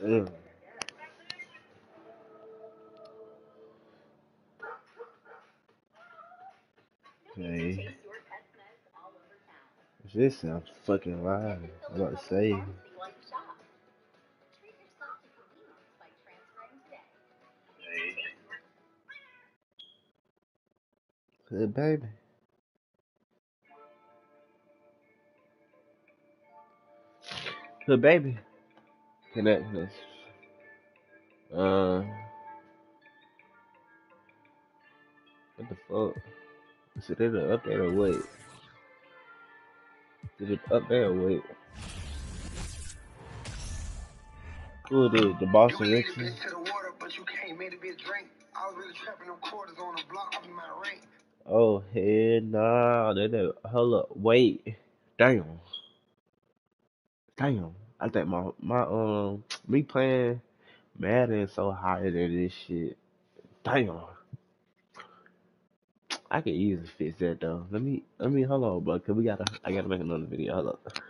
Mm. Okay. This sounds fucking live. I'm about to say. Good baby. Good baby. Connect this. Uh, what the fuck? Is it either up there or wait? Did it up there or wait? Who it is? The Boston Red Sox? Oh hell nah. Hold up. Wait. Damn. Damn. I think my me playing Madden is so higher than this shit. Damn. I could easily fix that though. Let me hold on, bro. Cause I gotta make another video. Hold up.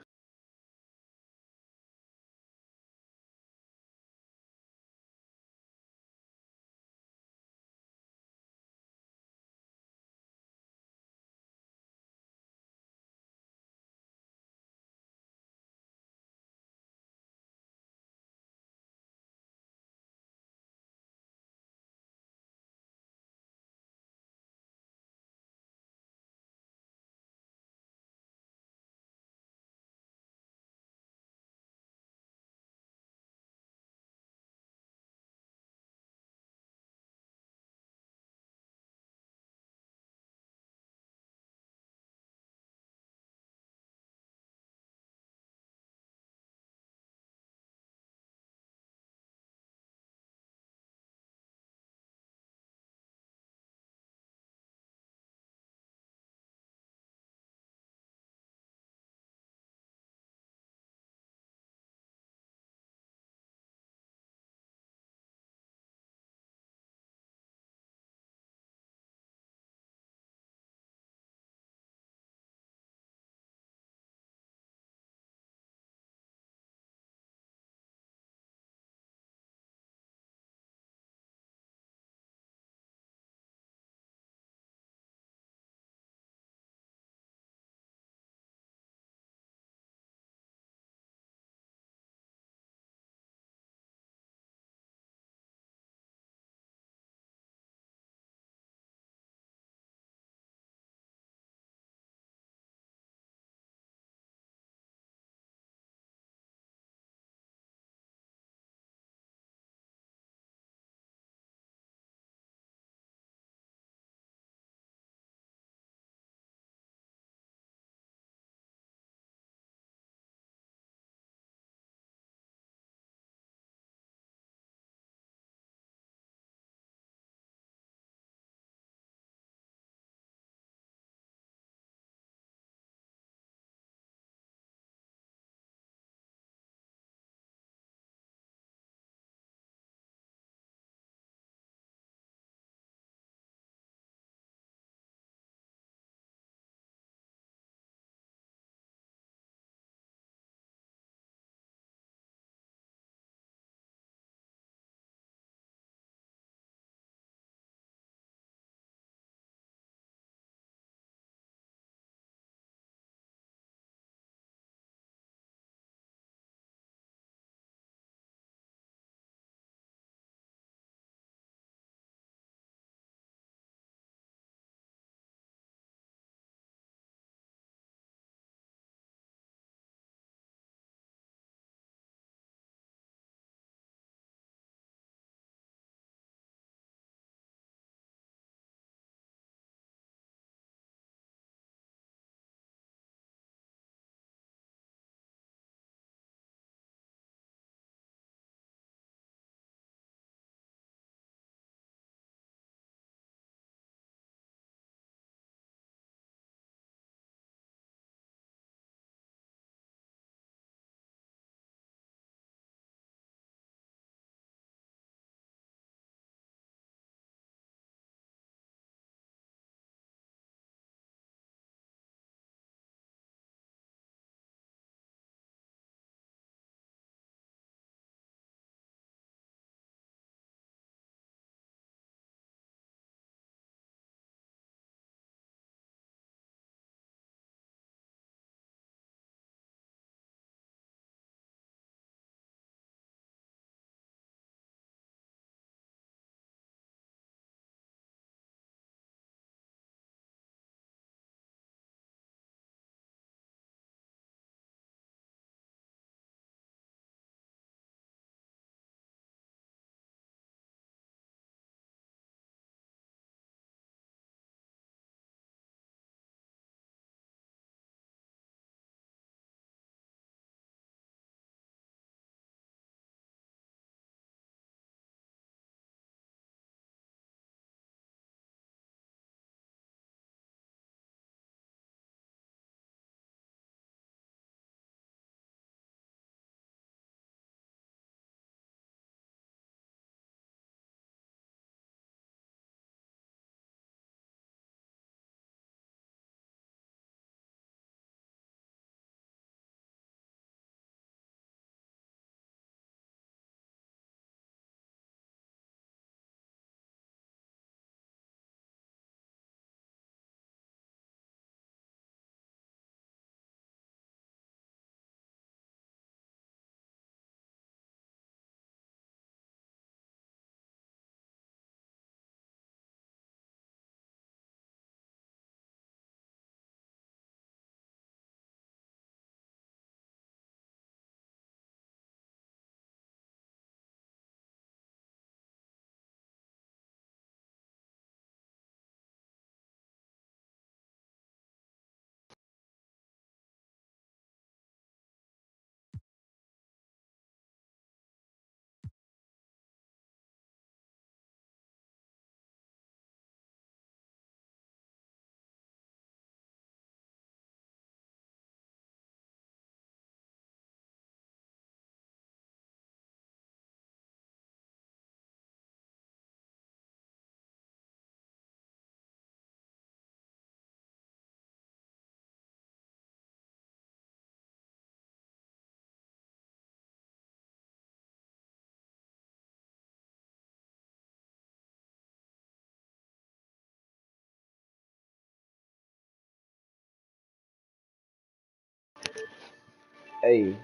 Hey,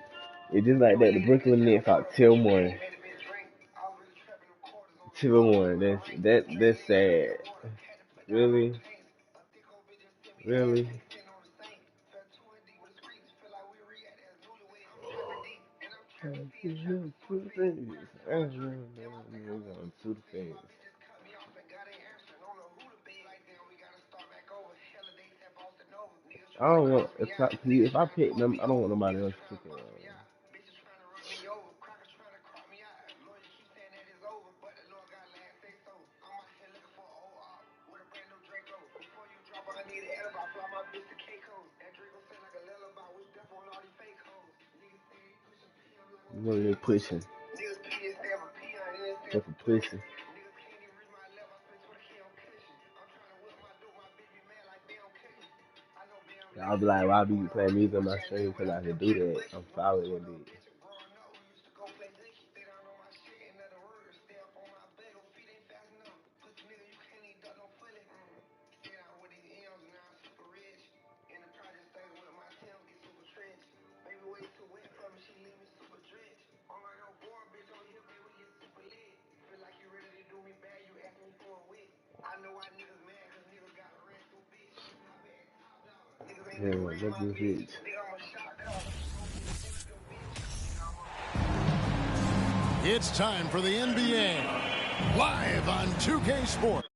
it's just like that. The Brooklyn Nets are 10-1. 2-1. That's sad. Really? Really? Two things. Two things. I don't want if I pick them, I don't want nobody else picking. You know they pushing. Just a pushing. I'll be like, why be you playing music on my stream? Because I can do that. I'm following it. Yeah, that's just it. It's time for the NBA, live on 2K Sports.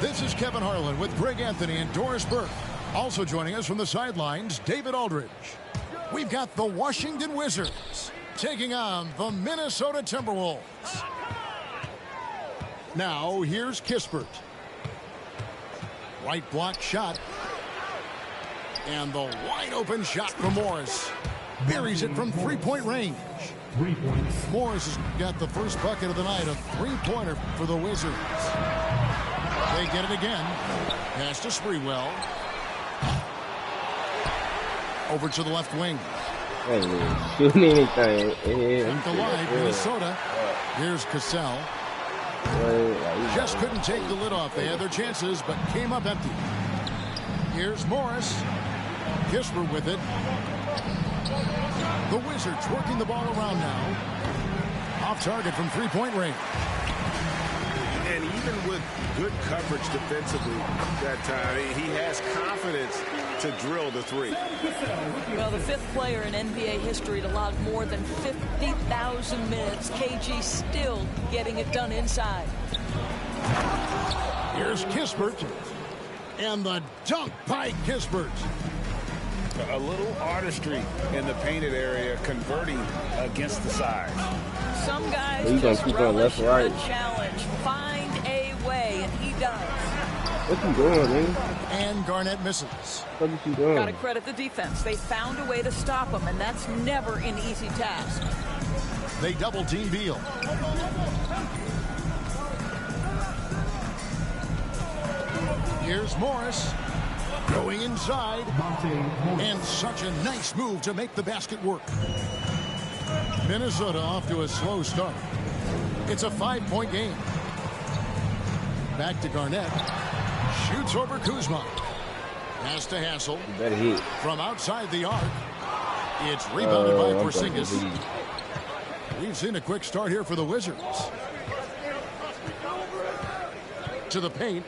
This is Kevin Harlan with Greg Anthony and Doris Burke. Also joining us from the sidelines, David Aldridge. We've got the Washington Wizards taking on the Minnesota Timberwolves. Now, here's Kispert. Right block shot. And the wide open shot from Morris. Buries it from three-point range. 3 points. Morris has got the first bucket of the night, a three-pointer for the Wizards. They get it again. Pass to Sprewell. Over to the left wing. Hey, shooting anything. Kept alive, Minnesota. Here's Cassell. Just couldn't take the lid off. They had their chances, but came up empty. Here's Morris. Kispert with it. The Wizards working the ball around now. Off target from three-point range. And even with good coverage defensively that time, he has confidence to drill the three. Well, the fifth player in NBA history to log more than 50,000 minutes. KG still getting it done inside. Here's Kispert. And the dunk by Kispert. A little artistry in the painted area, converting against the size. Some guys you just keep on relish left, right. the challenge. Find a way, and he does. What you doing, man? And Garnett misses. What you doing? Got to credit the defense. They found a way to stop him, and that's never an easy task. They double team Beal. Here's Morris. Going inside. And such a nice move to make the basket work. Minnesota off to a slow start. It's a 5-point game. Back to Garnett. Shoots over Kuzma. Pass to Hassel. Better hit. From outside the arc. It's rebounded by Porzingis. We've seen a quick start here for the Wizards. To the paint.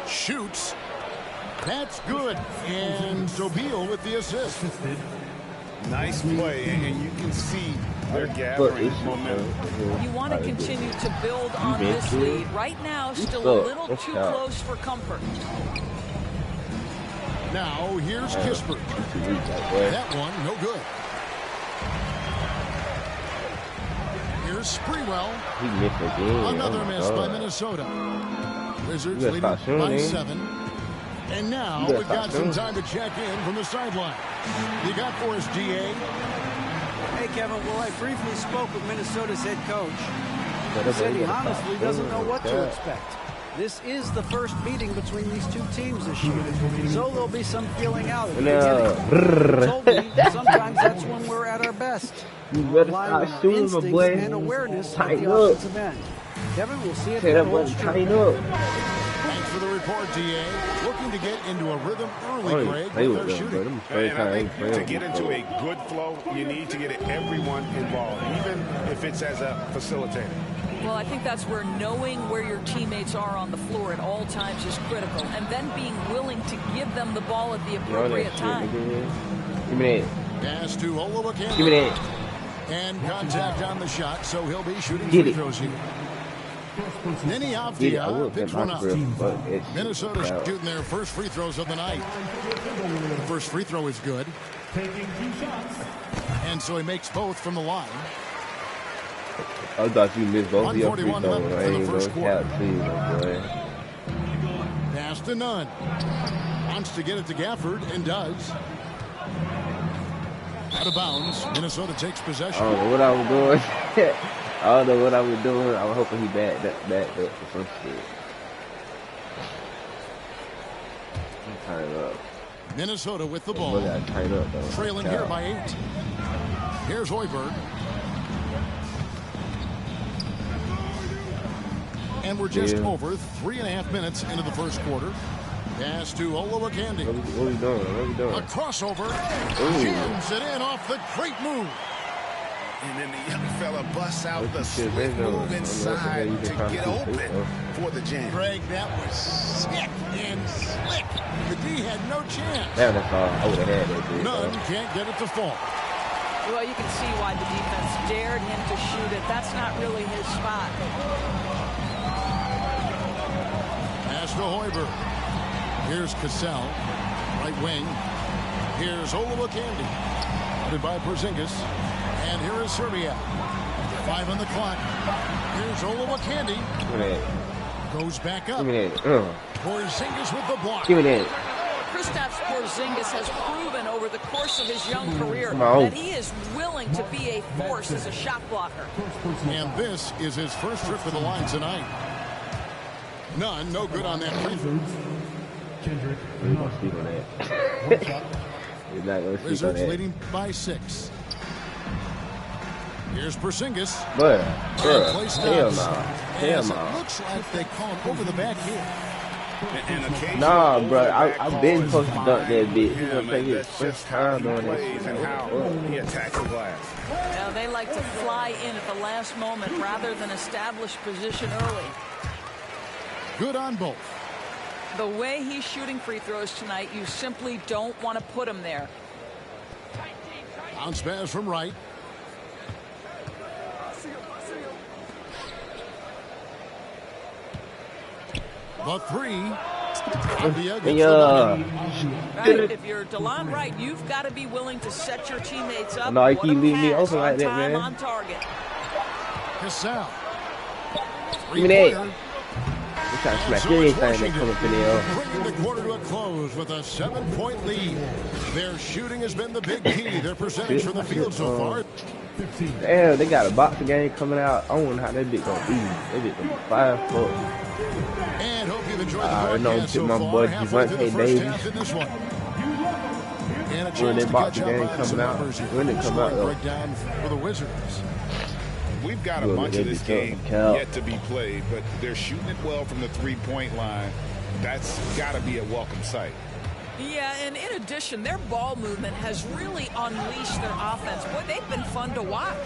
Shoots. That's good. And so Beal with the assist. Nice play, and you can see they're gathering momentum. You want to continue to build on this lead. Right now, still a little too close for comfort. Now, here's Kispert. That one, no good. Here's Sprewell. He missed again. Another miss by Minnesota. Wizards leading by 7. And now we've got some time to check in from the sideline. You got for us, DA? Hey, Kevin. Well, I briefly spoke with Minnesota's head coach. He said he honestly doesn't know what to expect. This is the first meeting between these two teams this year, so there'll be some feeling out at the beginning. He told me sometimes that's when we're at our best. You better Relying start on shooting, instincts boy. and awareness of Tighten the up. offensive end. Kevin, we'll see if Say that that, boy. holds true. Thanks Tighten up. for the report. for DA, looking to get into a rhythm early, Greg, with their shooting. And I think to get into a good flow, you need to get everyone involved, even if it's as a facilitator. Well, I think that's where knowing where your teammates are on the floor at all times is critical, and then being willing to give them the ball at the appropriate time. Give me that. Pass to Olowokandi. Give me that. And contact on the shot, so he'll be shooting free throws here. Nini Avdia picks one up. Minnesota's shooting their first free throws of the night. The first free throw is good. And so he makes both from the line. I thought you missed both of your free 1:41 throws. left I in the ain't first gonna quarter. count to you, my boy. Pass to Nunn. Wants to get it to Gafford and does. Out of bounds. Minnesota takes possession. I don't know what I was doing. I don't know what I was doing. I was hoping he backed up for some shit. Turn it up. Minnesota with the Boy, ball. gotta turn up though. Trailing here by 8. Here's Hoiberg. And we're just over 3.5 minutes into the first quarter. Pass to Olowokandi. What we doing? What we doing? A crossover. Ooh. Jams it in off the great move. And then the young fella busts out What the the shit swift they doing? move inside You to can get try to open see, for the jam. Greg, that was sick and slick. The D had no chance. Damn, that's all. I would have had that dude. None can't get it to fall. Well, you can see why the defense dared him to shoot it. That's not really his spot. Pass to Hoiberg. Here's Cassell, right wing. Here's Olowokandi. Headed by Porzingis. And here is Serbia. 5 on the clock. Here's Olowokandi. Give me that. Goes back up. Give me that. Porzingis with the block. Give me that. Kristaps Porzingis has proven over the course of his young career on. that he is willing to be a force as a shot blocker. And this is his first trip to the line tonight. None, no good on that free throw. We're not gonna speak on that. We're not gonna speak on Wizards that. leading by 6. Here's Porzingis. But, hell Hell no. Hell It no. looks like they call him over the back here. And occasionally Nah, over bro. the back I've been call supposed is to dunk that fine bitch. with He's gonna him, take and his that's first just how time he doing that plays shit. and how he attacks the glass. Now, they like to fly in at the last moment rather than establish position early. Good on both. The way he's shooting free throws tonight, you simply don't want to put him there. Bounce pass from right. The 3. Avdia gets the bucket. Right? If you're DeLon Wright, you've got to be willing to set your teammates up. No, he put keep them leaving me pass open like on that, time, man. on target. Cassell. Give me that. Three-pointer. You trying to smack So anything it's that Washington come up in there. bringing the quarter to a close with a 7-point lead. Their shooting has been the big key. Their percentage from the field so far. Damn, they got a boxing game coming out. I wonder how that bitch gonna be. That bitch gonna be 5 foot. And hope you've enjoyed the I know, broadcast so my far. boy Halfway through the Devontae first Davis. half in this one. And a When chance that to boxing catch up game on some coming out, numbers here. when it come out, Scoring though. breakdown for the Wizards. We've got a Well, bunch they of this be game tough. yet to be played, but they're shooting it well from the three-point line. That's got to be a welcome sight. Yeah, and in addition, their ball movement has really unleashed their offense. Boy, they've been fun to watch.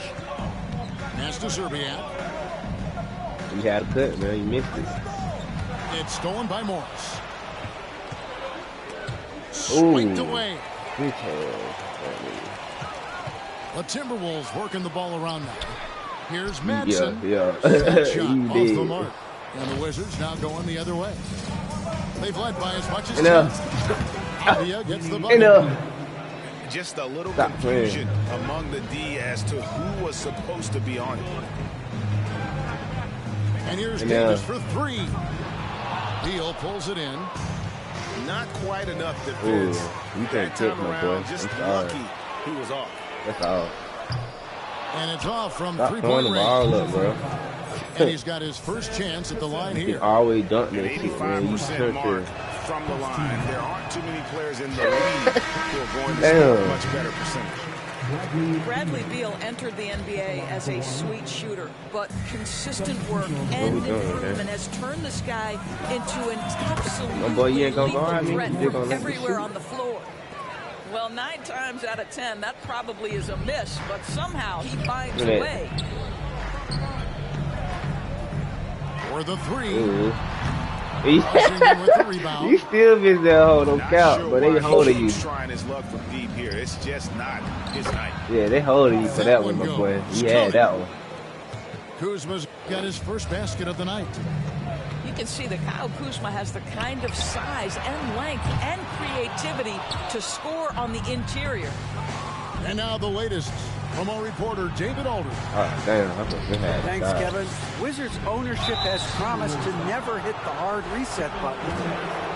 Pass to Serbia. You had a cut, man. You missed it. It's stolen by Morris. Ooh. Swiped away. Bitch ass. The Timberwolves working the ball around now. Here's Madsen. Yeah. That shot You off did. the mark. And the Wizards now going the other way. They've led by as much as 10. Enough. Avdia gets the bucket. Enough. Just a little Stop confusion among the D as to who was supposed to be on it. And here's Enough. Davis for 3. Beal pulls it in. Not quite enough defense. You can't that take time my around, boy. just I'm sorry. lucky he was off. That's all. And it's off from Stop throwing three-point the range. ball up, bro. And he's got his first chance at the line You can here. always dunk An that shit, man. You 85% touch mark it. from the line. There aren't too many players in the league who are going to Damn. score a much better percentage. Bradley Beal entered the NBA as a sweet shooter, but consistent work and improvement has turned this guy into an absolutely lethal threat from everywhere on the floor. Well, 9 times out of 10, that probably is a miss, but somehow he finds a way. For the 3. Ooh. You still miss that hold, don't count, but they holding you. Trying his luck from deep here. It's just not his night. Yeah, they holding you for that one, my boy. He had that one. Kuzma's got his first basket of the night. You can see that Kyle Kuzma has the kind of size and length and creativity to score on the interior. And now the latest from our reporter, David Aldridge. Oh, damn. Thanks, Kevin. Wizards ownership has promised to never hit the hard reset button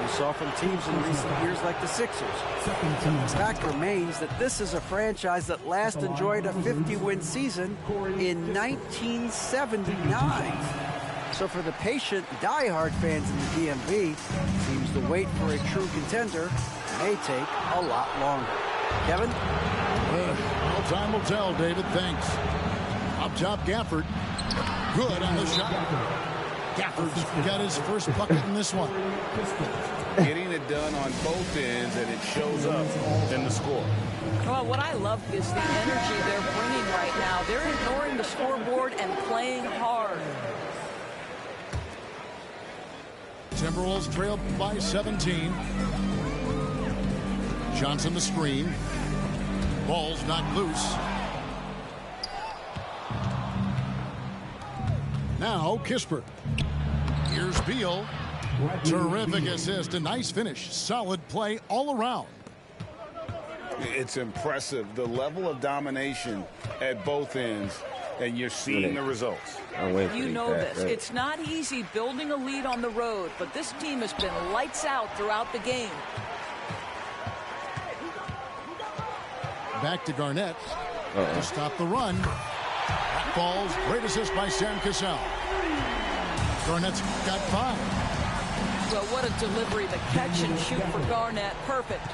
we saw from teams in recent years like the Sixers. The fact remains that this is a franchise that last enjoyed a 50-win season in 1979. So for the patient, die-hard fans in the DMV, seems the wait for a true contender may take a lot longer. Kevin? Well, time will tell, David. Thanks. Up top, Gafford. Good on the shot. Gafford's got his first bucket in this one. Getting it done on both ends, and it shows up in the score. Well, what I love is the energy they're bringing right now. They're ignoring the scoreboard and playing hard. Timberwolves trail by 17. Johnson the screen. Ball's knocked loose. Now Kispert. Here's Beal. Terrific assist. A nice finish. Solid play all around. It's impressive. The level of domination at both ends. And you're seeing the results. You know this. It's not easy building a lead on the road, but this team has been lights out throughout the game. Back to Garnett to stop the run. That falls. Great assist by Sam Cassell. Garnett's got 5. Well, what a delivery. The catch and shoot for Garnett. Perfect.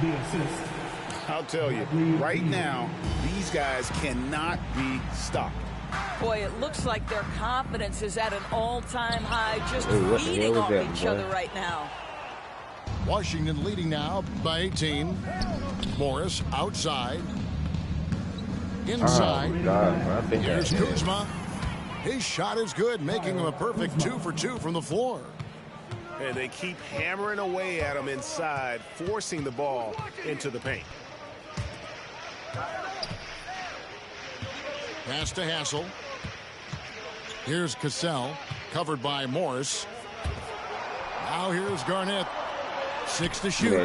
I'll tell you, right now, these guys cannot be stopped. Boy, it looks like their confidence is at an all-time high, just feeding off each other right now. Washington leading now by 18. Morris outside. Inside. Here's Kuzma. His shot is good, making him a perfect 2 for 2 from the floor. And they keep hammering away at him inside, forcing the ball into the paint. Pass to Hassel. Here's Cassell, covered by Morris. Now here's Garnett. 6 to shoot.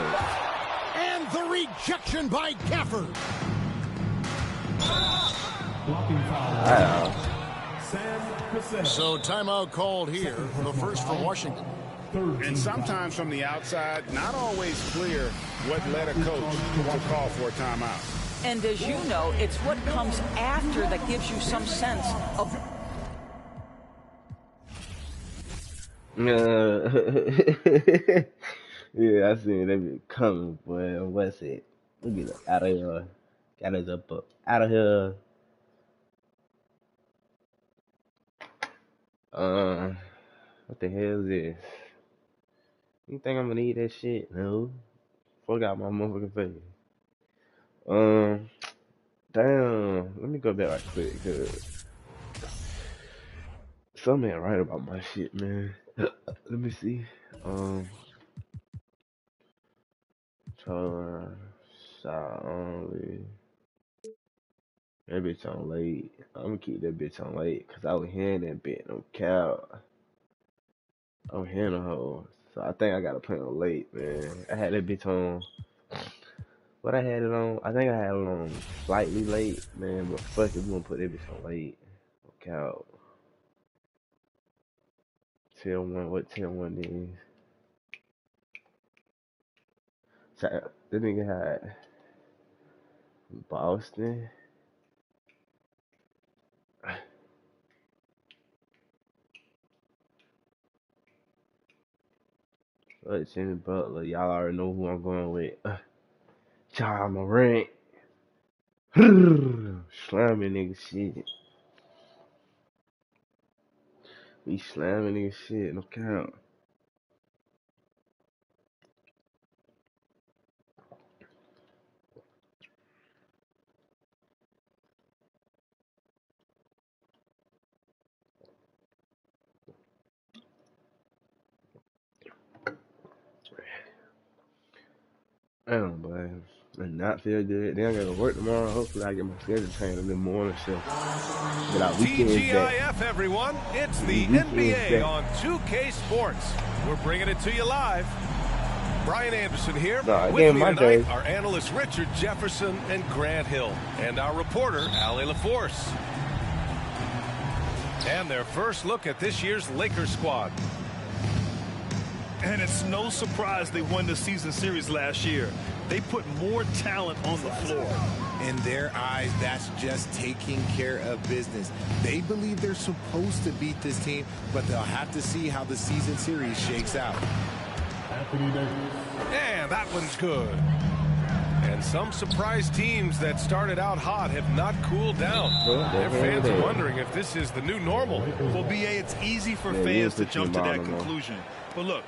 And the rejection by Gafford. So timeout called here, the first for Washington. And sometimes from the outside, not always clear what led a coach to call for a timeout. And as you know, it's what comes after that gives you some sense of... Yeah, I seen it coming, boy. What's it? Let me get out of here. Got us up out of here. What the hell is this? You think I'm gonna need that shit? No. Fuck out my motherfucking face. Damn. Let me go back right quick, cause something ain't right about my shit, man. Let me see. Shot only. That bitch on late. I'm gonna keep that bitch on late, cause I was hearing that bitch no cow. I'm hearing a hoe. So I think I gotta play on late, man. I had that bitch on. What I had it on? I think I had it on slightly late, man. But fuck it, we gonna put that bitch on late. Okay, out. Tell one what tell one is. So that nigga had Boston. But Jimmy Butler, y'all already know who I'm going with. Ja Morant. slamming nigga shit. We slamming nigga shit, no count. Damn, boy. And not feel good. Then I gotta work tomorrow. Hopefully I get my schedule changed a little more and shit. But our weekend's TGIF, everyone. It's the NBA on 2K Sports. We're bringing it to you live. Brian Anderson here. With me tonight, our analysts Richard Jefferson and Grant Hill. And our reporter, Ali LaForce. And their first look at this year's Lakers squad. And it's no surprise they won the season series last year. They put more talent on the floor. In their eyes, that's just taking care of business. They believe they're supposed to beat this team, but they'll have to see how the season series shakes out. Yeah, that one's good. And some surprise teams that started out hot have not cooled down. Their fans are wondering if this is the new normal. Well, BA, it's easy for fans to jump to that conclusion. But look,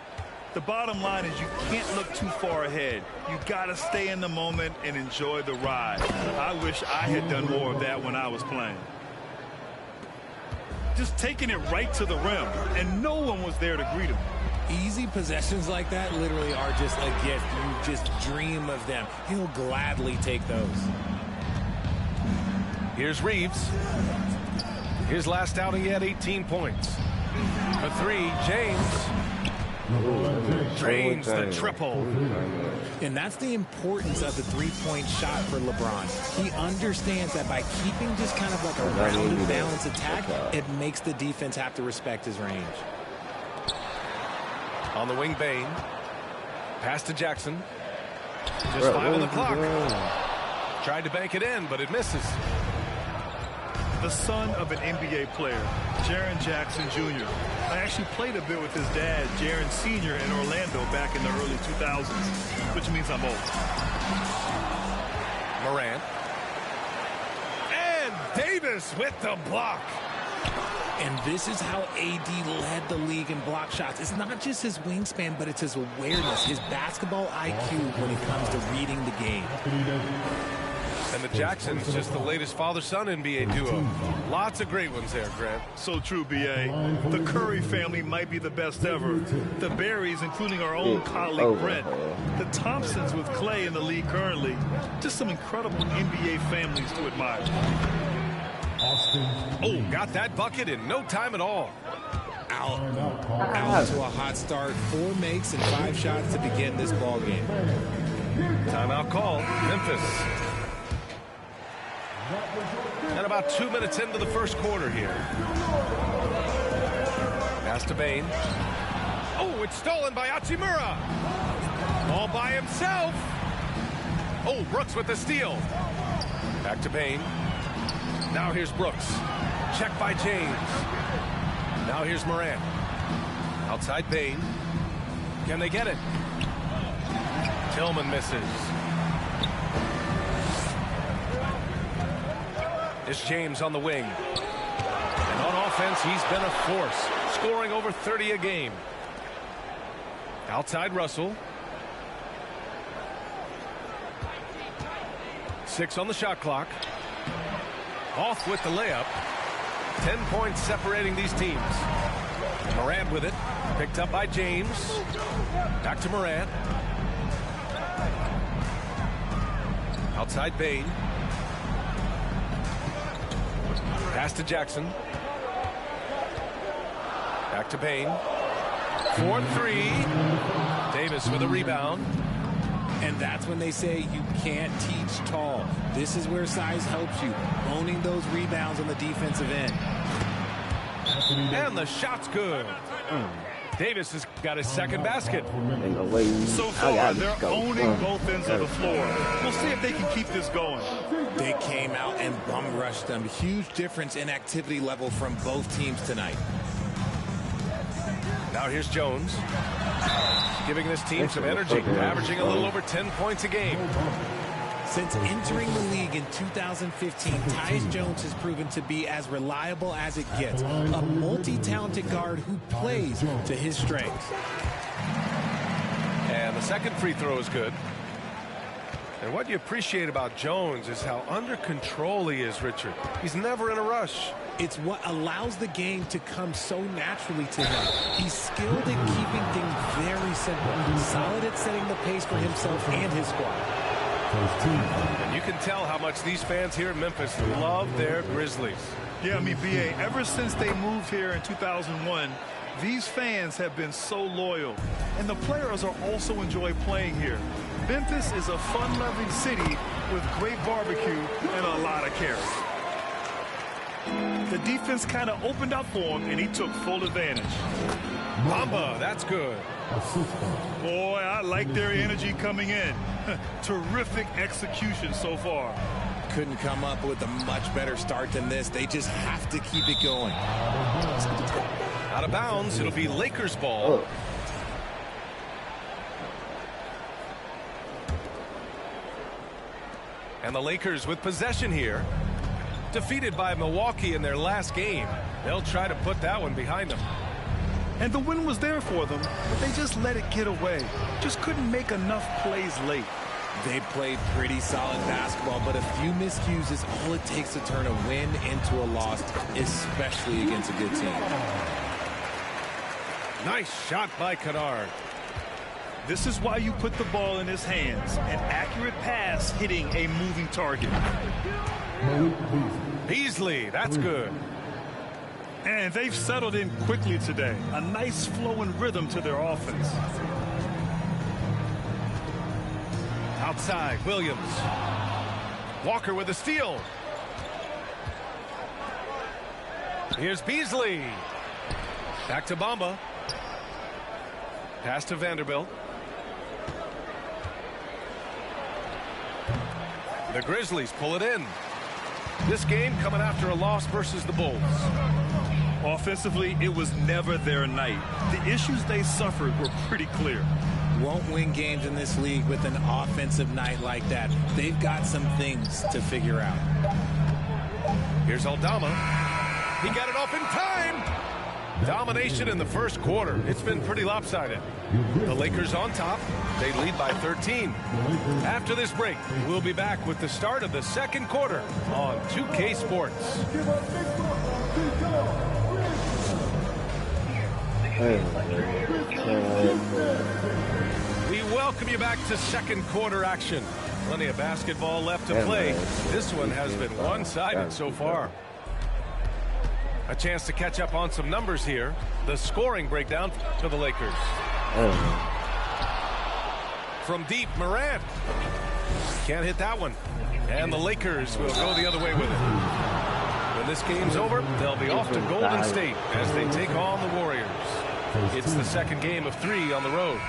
the bottom line is you can't look too far ahead. You got to stay in the moment and enjoy the ride. I wish I had done more of that when I was playing. Just taking it right to the rim, and no one was there to greet him. Easy possessions like that literally are just a gift. You just dream of them. He'll gladly take those. Here's Reeves. His last outing, he had 18 points. For three, James. Drains the triple. And that's the importance of the three-point shot for LeBron. He understands that by keeping just kind of like a rounded, balanced attack, it makes the defense have to respect his range. On the wing, Bane. Pass to Jackson. Just 5 on the clock. Tried to bank it in, but it misses. The son of an NBA player, Jaren Jackson Jr. I actually played a bit with his dad, Jaren Sr. in Orlando back in the early 2000s, which means I'm old. Morant. And Davis with the block. And this is how AD led the league in block shots. It's not just his wingspan, but it's his awareness, his basketball IQ when it comes to reading the game. And the Jacksons, just the latest father-son NBA duo. Lots of great ones there, Grant. So true, B.A. The Curry family might be the best ever. The Berrys, including our own colleague Brent. The Thompsons with Clay in the league currently. Just some incredible NBA families to admire. Oh, got that bucket in no time at all. Out to a hot start. 4 makes and 5 shots to begin this ball game. Timeout call, Memphis. And about 2 minutes into the first quarter here. Pass to Bane. Oh, it's stolen by Hachimura. All by himself. Oh, Brooks with the steal. Back to Bane. Now here's Brooks. Check by James. Now here's Morant. Outside Bane. Can they get it? Tillman misses. It's James on the wing. And on offense, he's been a force, scoring over 30 a game. Outside Russell. 6 on the shot clock. Off with the layup. 10 points separating these teams. Morant with it. Picked up by James. Back to Morant. Outside Bane. Pass to Jackson. Back to Bane. 4-3. Davis with a rebound. And that's when they say you can't teach tall. This is where size helps you. Owning those rebounds on the defensive end. And the shot's good. Davis has got his second basket. So far, they're owning both ends of the floor. We'll see if they can keep this going. They came out and bum rushed them. Huge difference in activity level from both teams tonight. Now here's Jones. Giving this team some energy, averaging a little over 10 points a game. Since entering the league in 2015, Tyus Jones has proven to be as reliable as it gets. A multi-talented guard who plays to his strengths. And the second free throw is good. And what you appreciate about Jones is how under control he is, Richard. He's never in a rush. It's what allows the game to come so naturally to him. He's skilled at keeping things very simple, solid at setting the pace for himself and his squad. And you can tell how much these fans here in Memphis love their Grizzlies. Yeah, I mean, B.A., ever since they moved here in 2001, these fans have been so loyal. And the players are also enjoy playing here. Memphis is a fun-loving city with great barbecue and a lot of carrots. The defense kind of opened up for him, and he took full advantage. Bamba, that's good. Boy, I like their energy coming in. Terrific execution so far. Couldn't come up with a much better start than this. They just have to keep it going. Out of bounds, it'll be Lakers ball. And the Lakers with possession here. Defeated by Milwaukee in their last game. They'll try to put that one behind them. And the win was there for them, but they just let it get away. Just couldn't make enough plays late. They played pretty solid basketball, but a few miscues is all it takes to turn a win into a loss, especially against a good team. Nice shot by Kennard. This is why you put the ball in his hands. An accurate pass hitting a moving target. Beasley, that's good. And they've settled in quickly today. A nice flowing rhythm to their offense. Outside, Williams. Walker with a steal. Here's Beasley. Back to Bamba. Pass to Vanderbilt. The Grizzlies pull it in. This game coming after a loss versus the Bulls. Offensively, it was never their night. The issues they suffered were pretty clear. Won't win games in this league with an offensive night like that. They've got some things to figure out. Here's Aldama. He got it off in time. Domination in the first quarter. It's been pretty lopsided. The Lakers on top. They lead by 13. After this break, we'll be back with the start of the second quarter on 2K Sports. We welcome you back to second quarter action. Plenty of basketball left to play. This one has been one-sided so far. A chance to catch up on some numbers here. The scoring breakdown to the Lakers. From deep, Morant. Can't hit that one. And the Lakers will go the other way with it. When this game's over, they'll be off to Golden State as they take on the Warriors. It's the second game of 3 on the road.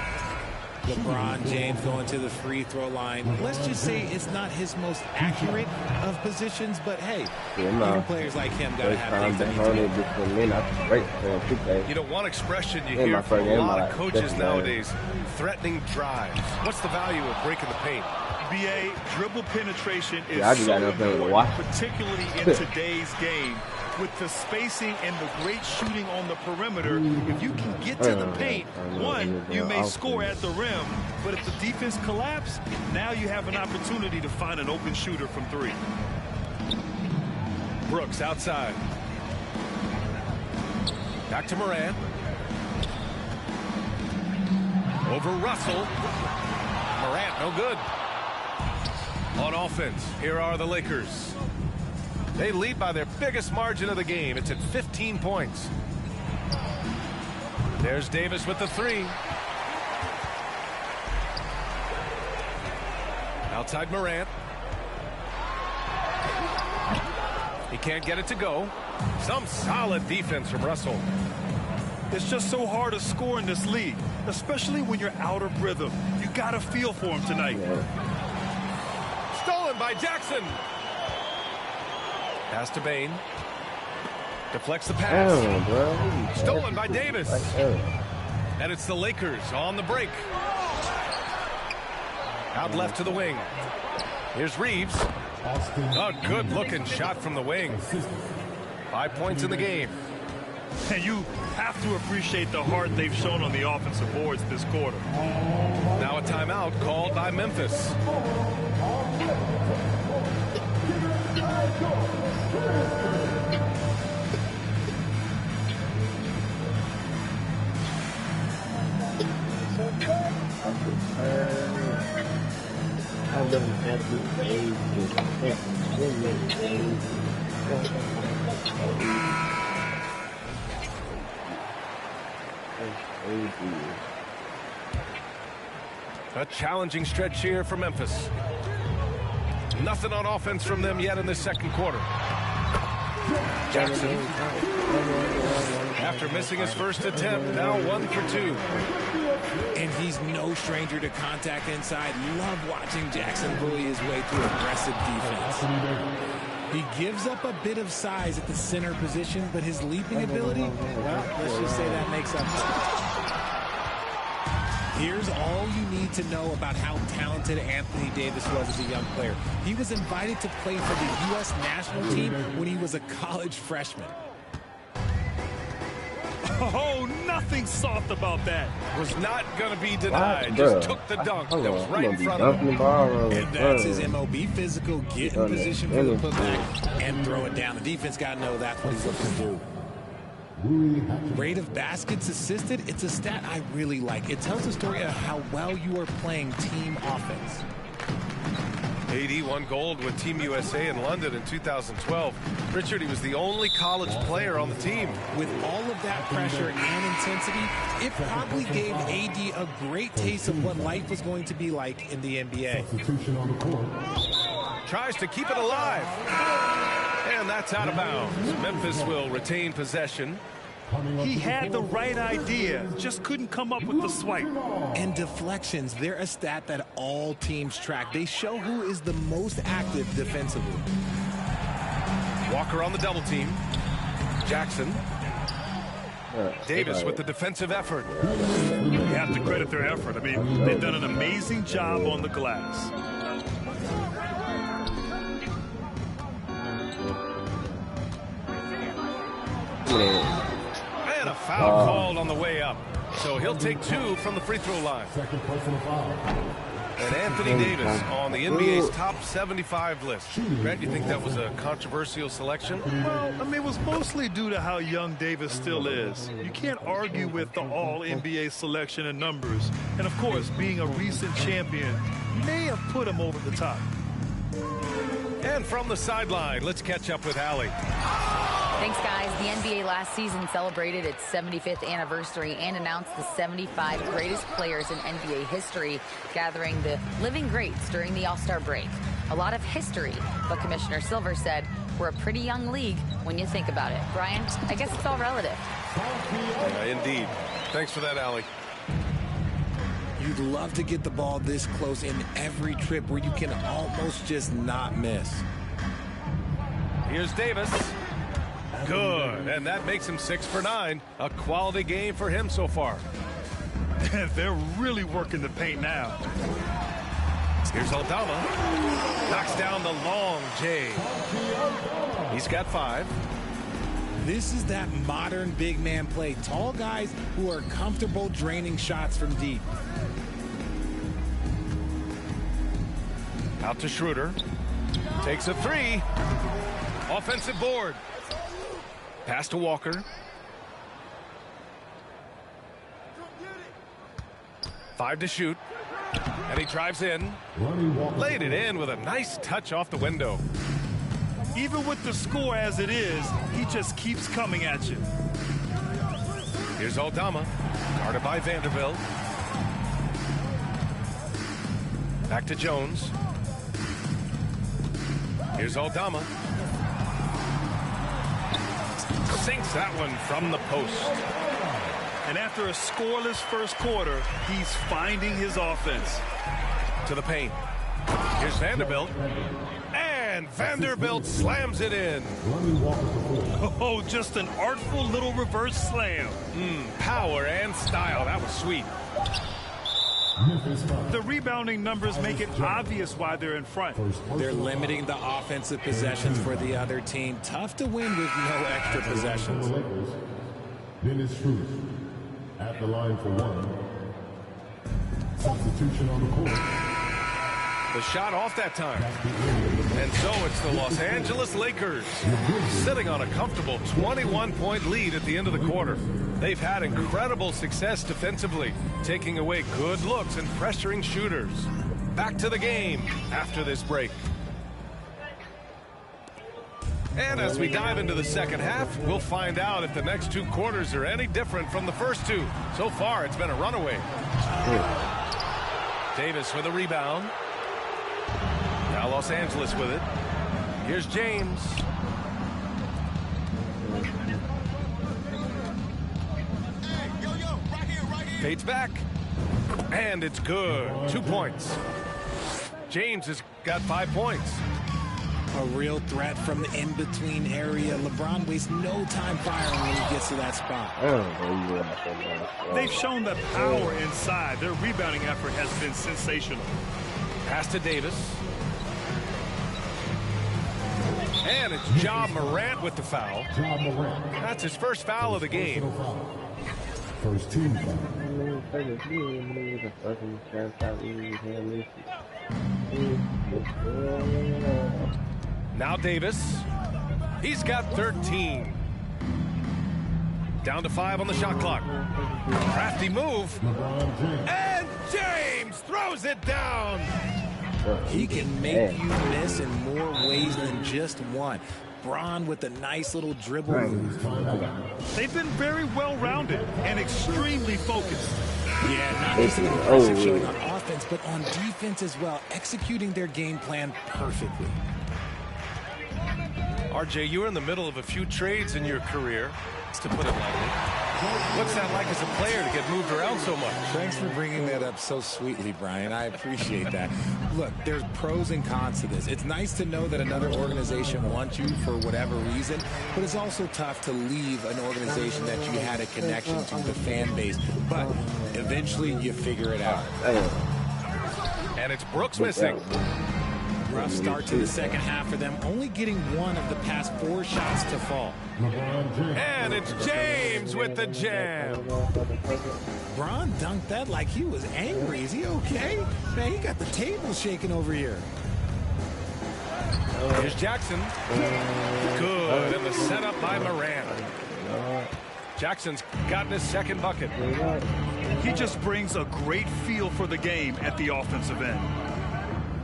LeBron James going to the free throw line. Let's just say it's not his most accurate of positions, but hey, even players like him got to have things that need. You know, one expression you hear from a lot of coaches nowadays, threatening drives. What's the value of breaking the paint? BA, dribble penetration is so important, particularly in today's game. With the spacing and the great shooting on the perimeter, if you can get to the paint, one, you may score at the rim, but if the defense collapses, now you have an opportunity to find an open shooter from 3. Brooks outside. Back to Morant. Over Russell. Morant, no good. On offense, here are the Lakers. They lead by their biggest margin of the game. It's at 15 points. There's Davis with the 3. Outside Morant. He can't get it to go. Some solid defense from Russell. It's just so hard to score in this league, especially when you're out of rhythm. You got to feel for him tonight. Stolen by Jackson. Pass to Bane. Deflects the pass. Stolen by Davis. And it's the Lakers on the break. Out left to the wing. Here's Reeves. A good-looking shot from the wing. 5 points in the game. And you have to appreciate the heart they've shown on the offensive boards this quarter. Now a timeout called by Memphis. A challenging stretch here for Memphis. Nothing on offense from them yet in the second quarter. Jackson, after missing his first attempt, now 1 for 2. And he's no stranger to contact inside. Love watching Jackson bully his way through aggressive defense. He gives up a bit of size at the center position, but his leaping ability, well, let's just say that makes up for it. Here's all you need to know about how talented Anthony Davis was as a young player. He was invited to play for the U.S. national team when he was a college freshman. Oh, nothing soft about that. Was not going to be denied. Just took the dunk that was right in front of him. And that's his MOB physical. Get in position for the putback and throw it down. The defense got to know that's what he's looking to do. Rate of baskets assisted, it's a stat I really like. It tells a story of how well you are playing team offense. AD won gold with Team USA in London in 2012. Richard, he was the only college player on the team. With all of that pressure and intensity, it probably gave AD a great taste of what life was going to be like in the NBA. Tries to keep it alive. And that's out of bounds. Memphis will retain possession. He had the right idea, just couldn't come up with the swipe. And deflections, they're a stat that all teams track. They show who is the most active defensively. Walker on the double team. Jackson. Davis with the defensive effort. You have to credit their effort. I mean, they've done an amazing job on the glass. And a foul called on the way up. So he'll take 2 from the free throw line. And Anthony Davis on the NBA's top 75 list. Grant, you think that was a controversial selection? Well, I mean, it was mostly due to how young Davis still is. You can't argue with the all-NBA selection and numbers. And, of course, being a recent champion may have put him over the top. And from the sideline, let's catch up with Allie. Thanks, guys. The NBA last season celebrated its 75th anniversary and announced the 75 greatest players in NBA history, gathering the living greats during the All-Star break. A lot of history, but Commissioner Silver said we're a pretty young league when you think about it. Brian, I guess it's all relative. Indeed. Thanks for that, Allie. You'd love to get the ball this close in every trip where you can almost just not miss. Here's Davis. Good, and that makes him 6 for 9. A quality game for him so far. They're really working the paint now. Here's Aldama. Knocks down the long J. He's got 5. This is that modern big man play. Tall guys who are comfortable draining shots from deep. Out to Schroeder. Takes a 3. Offensive board. Pass to Walker. 5 to shoot. And he drives in. Laid it in with a nice touch off the window. Even with the score as it is, he just keeps coming at you. Here's Aldama. Guarded by Vanderbilt. Back to Jones. Here's Aldama. Sinks that one from the post. And after a scoreless first quarter, he's finding his offense. To the paint. Here's Vanderbilt. And Vanderbilt slams it in. Oh, just an artful little reverse slam. Power and style. That was sweet. The rebounding numbers make it obvious why they're in front. They're limiting the offensive possessions for the other team. Tough to win with no extra possessions. Dennis Strus at the line for one. Substitution on the court. The shot off that time. And so it's the Los Angeles Lakers sitting on a comfortable 21-point lead at the end of the quarter. They've had incredible success defensively, taking away good looks and pressuring shooters. Back to the game after this break. And as we dive into the second half, we'll find out if the next two quarters are any different from the first two. So far, it's been a runaway. Davis with a rebound. Now Los Angeles with it. Here's James. Fades back. And it's good. 2 points. James has got 5 points. A real threat from the in-between area. LeBron wastes no time firing when he gets to that spot. They've shown the power inside. Their rebounding effort has been sensational. Pass to Davis. And it's Ja Morant with the foul. That's his first foul of the game. First team foul. Now Davis. He's got 13. Down to 5 on the shot clock. Crafty move. And James throws it down. He can make you miss in more ways than just one. Bron with a nice little dribble move. They've been very well-rounded and extremely focused. Yeah, not just an impressive showing on offense, but on defense as well, executing their game plan perfectly. RJ, you were in the middle of a few trades in your career, to put it lightly. What's that like as a player to get moved around so much? Thanks for bringing that up so sweetly, Brian. I appreciate that. Look, there's pros and cons to this. It's nice to know that another organization wants you for whatever reason, but it's also tough to leave an organization that you had a connection to, the fan base. But eventually you figure it out. And it's Brooks missing. Rough start to the second half for them, only getting one of the past 4 shots to fall. And it's James with the jam. Bron dunked that like he was angry. Is he okay? Man, he got the table shaking over here. Here's Jackson. Good, and the setup by Morant. Jackson's gotten his second bucket. He just brings a great feel for the game at the offensive end.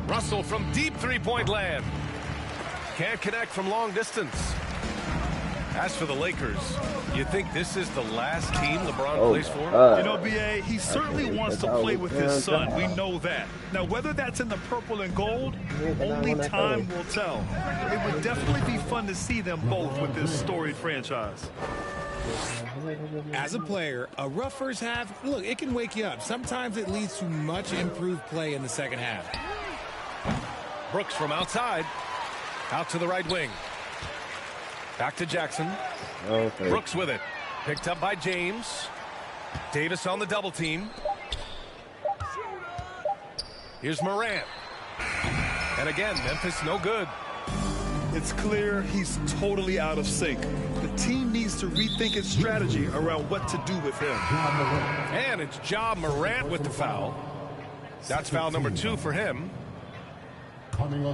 Russell from deep three-point land. Can't connect from long distance. As for the Lakers, you think this is the last team LeBron plays for? You know, B.A., he certainly wants to play with his son. We know that. Now, whether that's in the purple and gold, only time will tell. It would definitely be fun to see them both with this storied franchise. As a player, a rough first half, look, it can wake you up. Sometimes it leads to much improved play in the second half. Brooks from outside. Out to the right wing. Back to Jackson. Okay. Brooks with it. Picked up by James. Davis on the double team. Here's Morant. And again, Memphis no good. It's clear he's totally out of sync. The team needs to rethink its strategy around what to do with him. And it's Ja Morant with the foul. That's foul number 2 for him.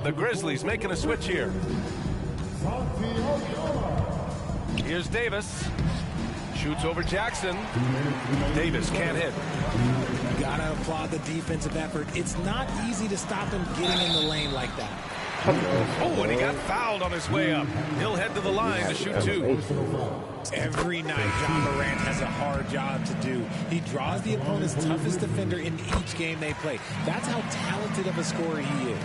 The Grizzlies making a switch here. Here's Davis. Shoots over Jackson. Davis can't hit. Gotta applaud the defensive effort. It's not easy to stop him getting in the lane like that. Oh, and he got fouled on his way up. He'll head to the line to shoot 2. Every night, Ja Morant has a hard job to do. He draws the opponent's toughest defender in each game they play. That's how talented of a scorer he is.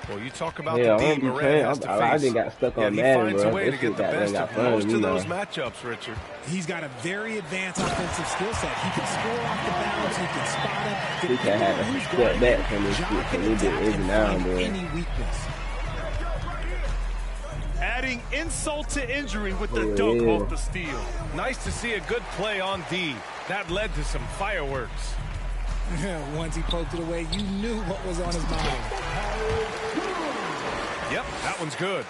Well, you talk about the D Morant has to face. I just got stuck on Madden, finds bro. a way to get the best of most of those matchups, Richard. He's got a very advanced offensive skill set. He can score off the bounce. He can spot up. He can have a step back from this shit. He did every now and then. Any weakness. Adding insult to injury with the dunk off the steal. Nice to see a good play on D. That led to some fireworks. Once he poked it away, you knew what was on his mind. Yep, that one's good.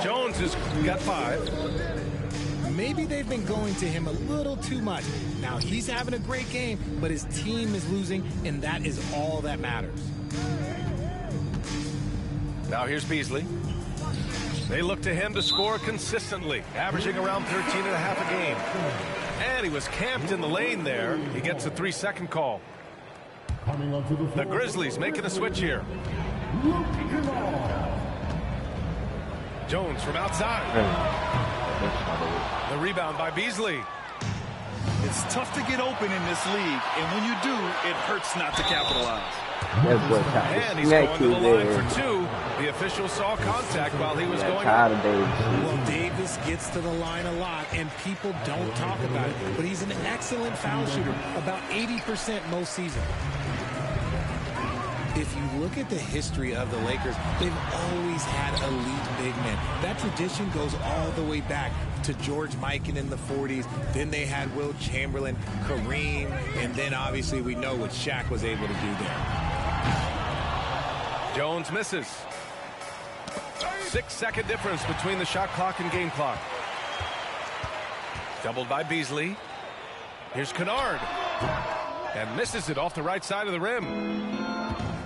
Jones has got 5. Maybe they've been going to him a little too much. Now, he's having a great game, but his team is losing, and that is all that matters. Now here's Beasley. They look to him to score consistently, averaging around 13.5 a game. And he was camped in the lane there. He gets a 3-second call. The Grizzlies making a switch here. Jones from outside. The rebound by Beasley. It's tough to get open in this league, and when you do, it hurts not to capitalize. And he's going to the line for 2. The official saw contact while he was going. Well, Davis gets to the line a lot, and people don't talk about it. But he's an excellent foul shooter, about 80% most seasons. If you look at the history of the Lakers, they've always had elite big men. That tradition goes all the way back to George Mikan in the 40s. Then they had Wilt Chamberlain, Kareem, and then obviously we know what Shaq was able to do there. Jones misses. 6-second difference between the shot clock and game clock. Doubled by Beasley. Here's Kennard. And misses it off the right side of the rim.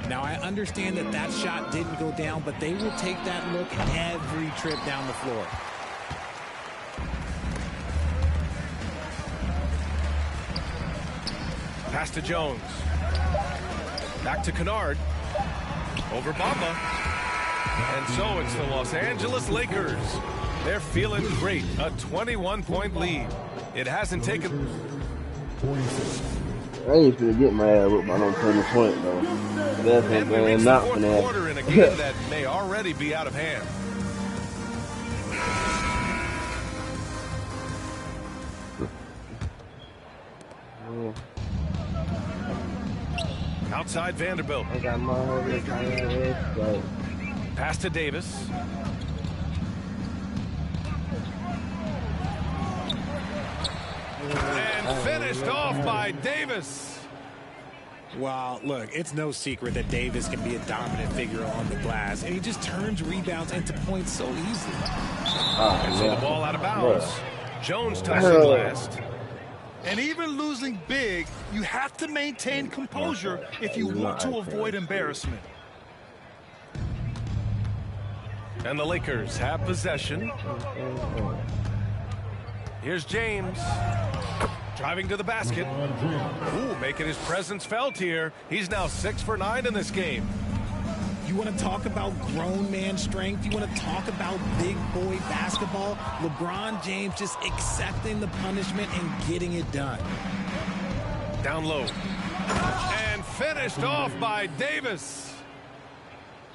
Now, I understand that that shot didn't go down, but they will take that look every trip down the floor. Pass to Jones. Back to Kennard. Over Bamba. And so it's the Los Angeles Lakers. They're feeling great. A 21-point lead. It hasn't taken... I ain't finna get my ass whooped by no 20 point though. And we reach the fourth quarter in a game that may already be out of hand. Outside Vanderbilt. I got my pass to Davis. And finished off by Davis. Well, look, it's no secret that Davis can be a dominant figure on the glass, and he just turns rebounds into points so easily. And so the ball out of bounds. Jones touching last. And even losing big, you have to maintain composure if you want to avoid embarrassment. And the Lakers have possession. Here's James. Driving to the basket. Ooh, making his presence felt here. He's now 6 for 9 in this game. You want to talk about grown man strength? You want to talk about big boy basketball? LeBron James just accepting the punishment and getting it done. Down low. And finished off by Davis.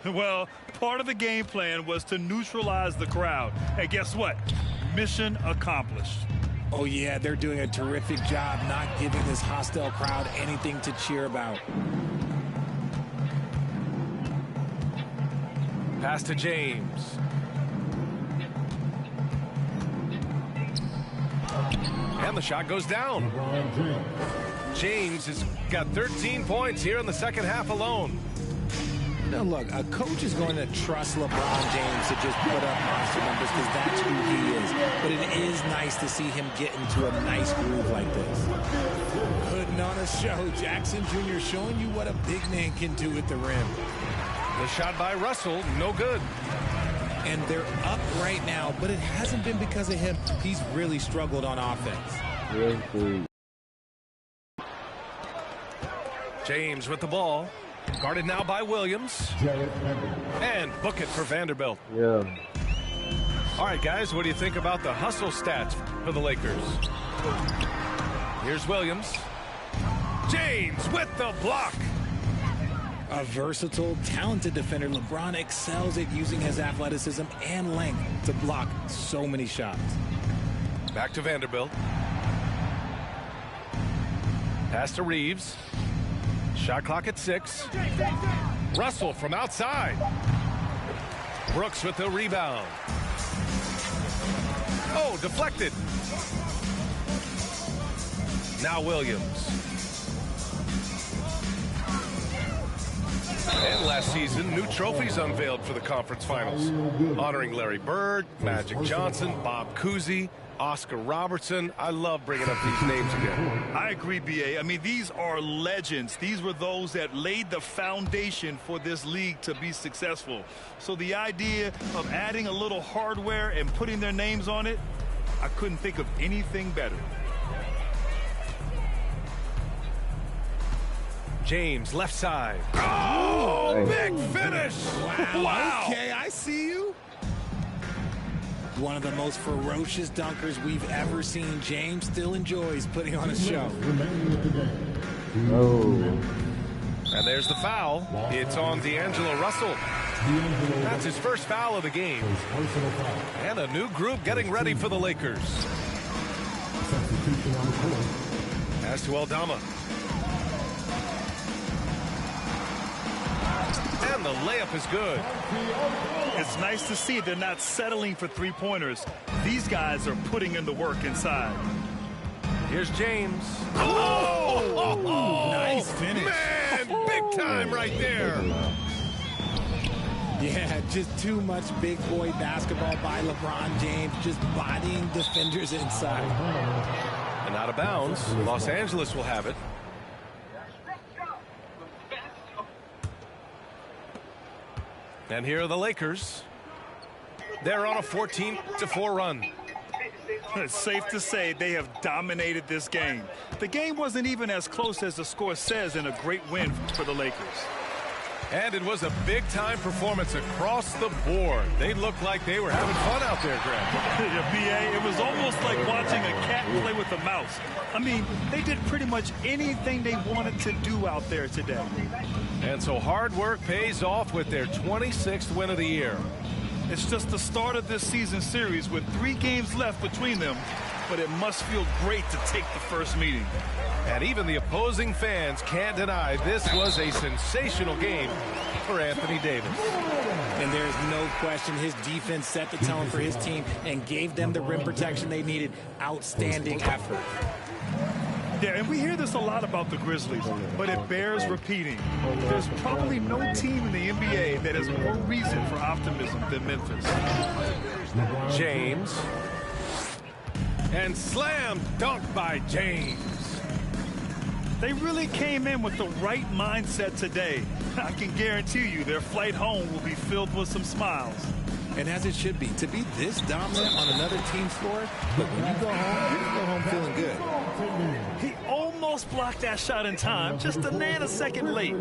Well, part of the game plan was to neutralize the crowd. And guess what? Mission accomplished. Oh, yeah, they're doing a terrific job not giving this hostile crowd anything to cheer about. Pass to James. And the shot goes down. James has got 13 points here in the second half alone. Now, look, a coach is going to trust LeBron James to just put up monster numbers because that's who he is. But it is nice to see him get into a nice groove like this. Putting on a show. Jackson Jr. showing you what a big man can do at the rim. The shot by Russell, no good. And they're up right now, but it hasn't been because of him. He's really struggled on offense. James with the ball. Guarded now by Williams. And book it for Vanderbilt. Yeah. All right, guys, what do you think about the hustle stats for the Lakers? Here's Williams. James with the block. A versatile, talented defender, LeBron excels at using his athleticism and length to block so many shots. Back to Vanderbilt. Pass to Reeves. Shot clock at 6. Russell from outside. Brooks with the rebound. Oh, deflected. Now Williams. And last season, new trophies unveiled for the conference finals, honoring Larry Bird, Magic Johnson, Bob Cousy, Oscar Robertson. I love bringing up these names again. I agree, B.A. I mean, these are legends. These were those that laid the foundation for this league to be successful. So the idea of adding a little hardware and putting their names on it, I couldn't think of anything better. James, left side. Oh, big finish. Wow. Okay, I see you. One of the most ferocious dunkers we've ever seen. James still enjoys putting on a show. Oh. And there's the foul. It's on D'Angelo Russell. That's his first foul of the game. And a new group getting ready for the Lakers. As to Aldama. And the layup is good. It's nice to see they're not settling for three-pointers. These guys are putting in the work inside. Here's James. Oh! Nice finish. Man, big time right there. Yeah, just too much big boy basketball by LeBron James, just bodying defenders inside. And out of bounds, Los Angeles will have it. And here are the Lakers. They're on a 14-4 run. It's safe to say they have dominated this game. The game wasn't even as close as the score says in a great win for the Lakers. And it was a big-time performance across the board. They looked like they were having fun out there, Greg. Yeah, B.A., it was almost like watching a cat play with a mouse. I mean, they did pretty much anything they wanted to do out there today. And so hard work pays off with their 26th win of the year. It's just the start of this season series with 3 games left between them, but it must feel great to take the first meeting. And even the opposing fans can't deny this was a sensational game for Anthony Davis. And there's no question his defense set the tone for his team and gave them the rim protection they needed. Outstanding effort. Yeah, and we hear this a lot about the Grizzlies, but it bears repeating. There's probably no team in the NBA that has more reason for optimism than Memphis. James. And slam dunk by James. They really came in with the right mindset today. I can guarantee you their flight home will be filled with some smiles. And as it should be, to be this dominant on another team's floor, but when you go home feeling good. He almost blocked that shot in time, just a nanosecond late.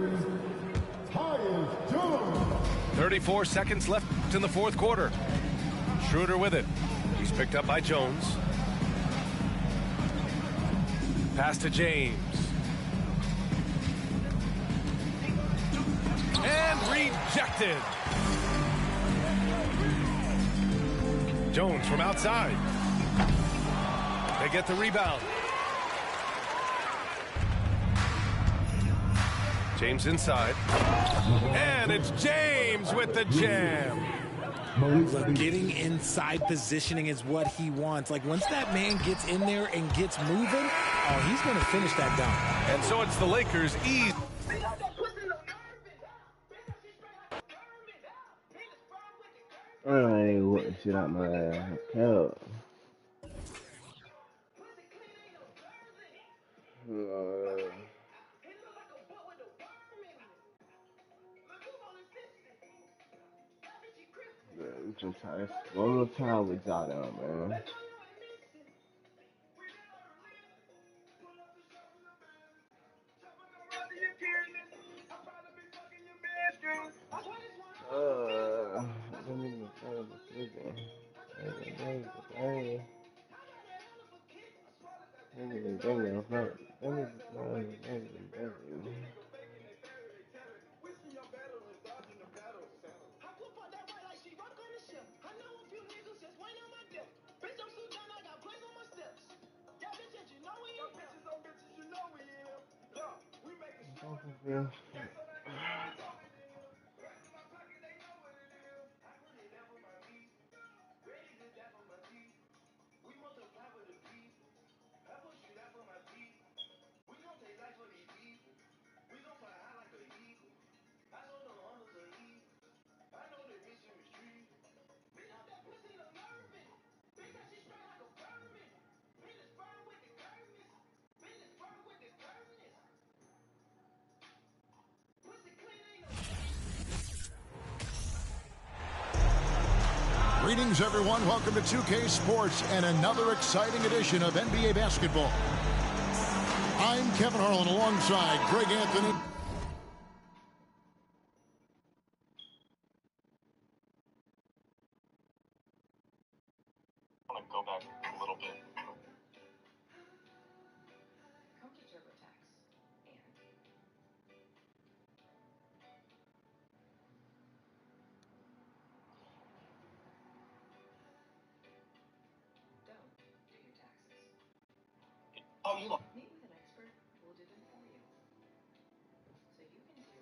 34 seconds left in the fourth quarter. Schroeder with it. He's picked up by Jones. Pass to James. And rejected. Jones from outside. They get the rebound. James inside. And it's James with the jam. Look, getting inside positioning is what he wants. Like, once that man gets in there and gets moving, oh, he's going to finish that dunk. And so it's the Lakers' ease. I ain't wanting shit out my ass. Hell. I'm just tired. One more time with Zion, man. Yeah. Greetings, everyone. Welcome to 2K Sports and another exciting edition of NBA basketball. I'm Kevin Harlan alongside Greg Anthony. I want to go back a little bit. Oh, you look. Meet with an expert who will do them for you. So you can do.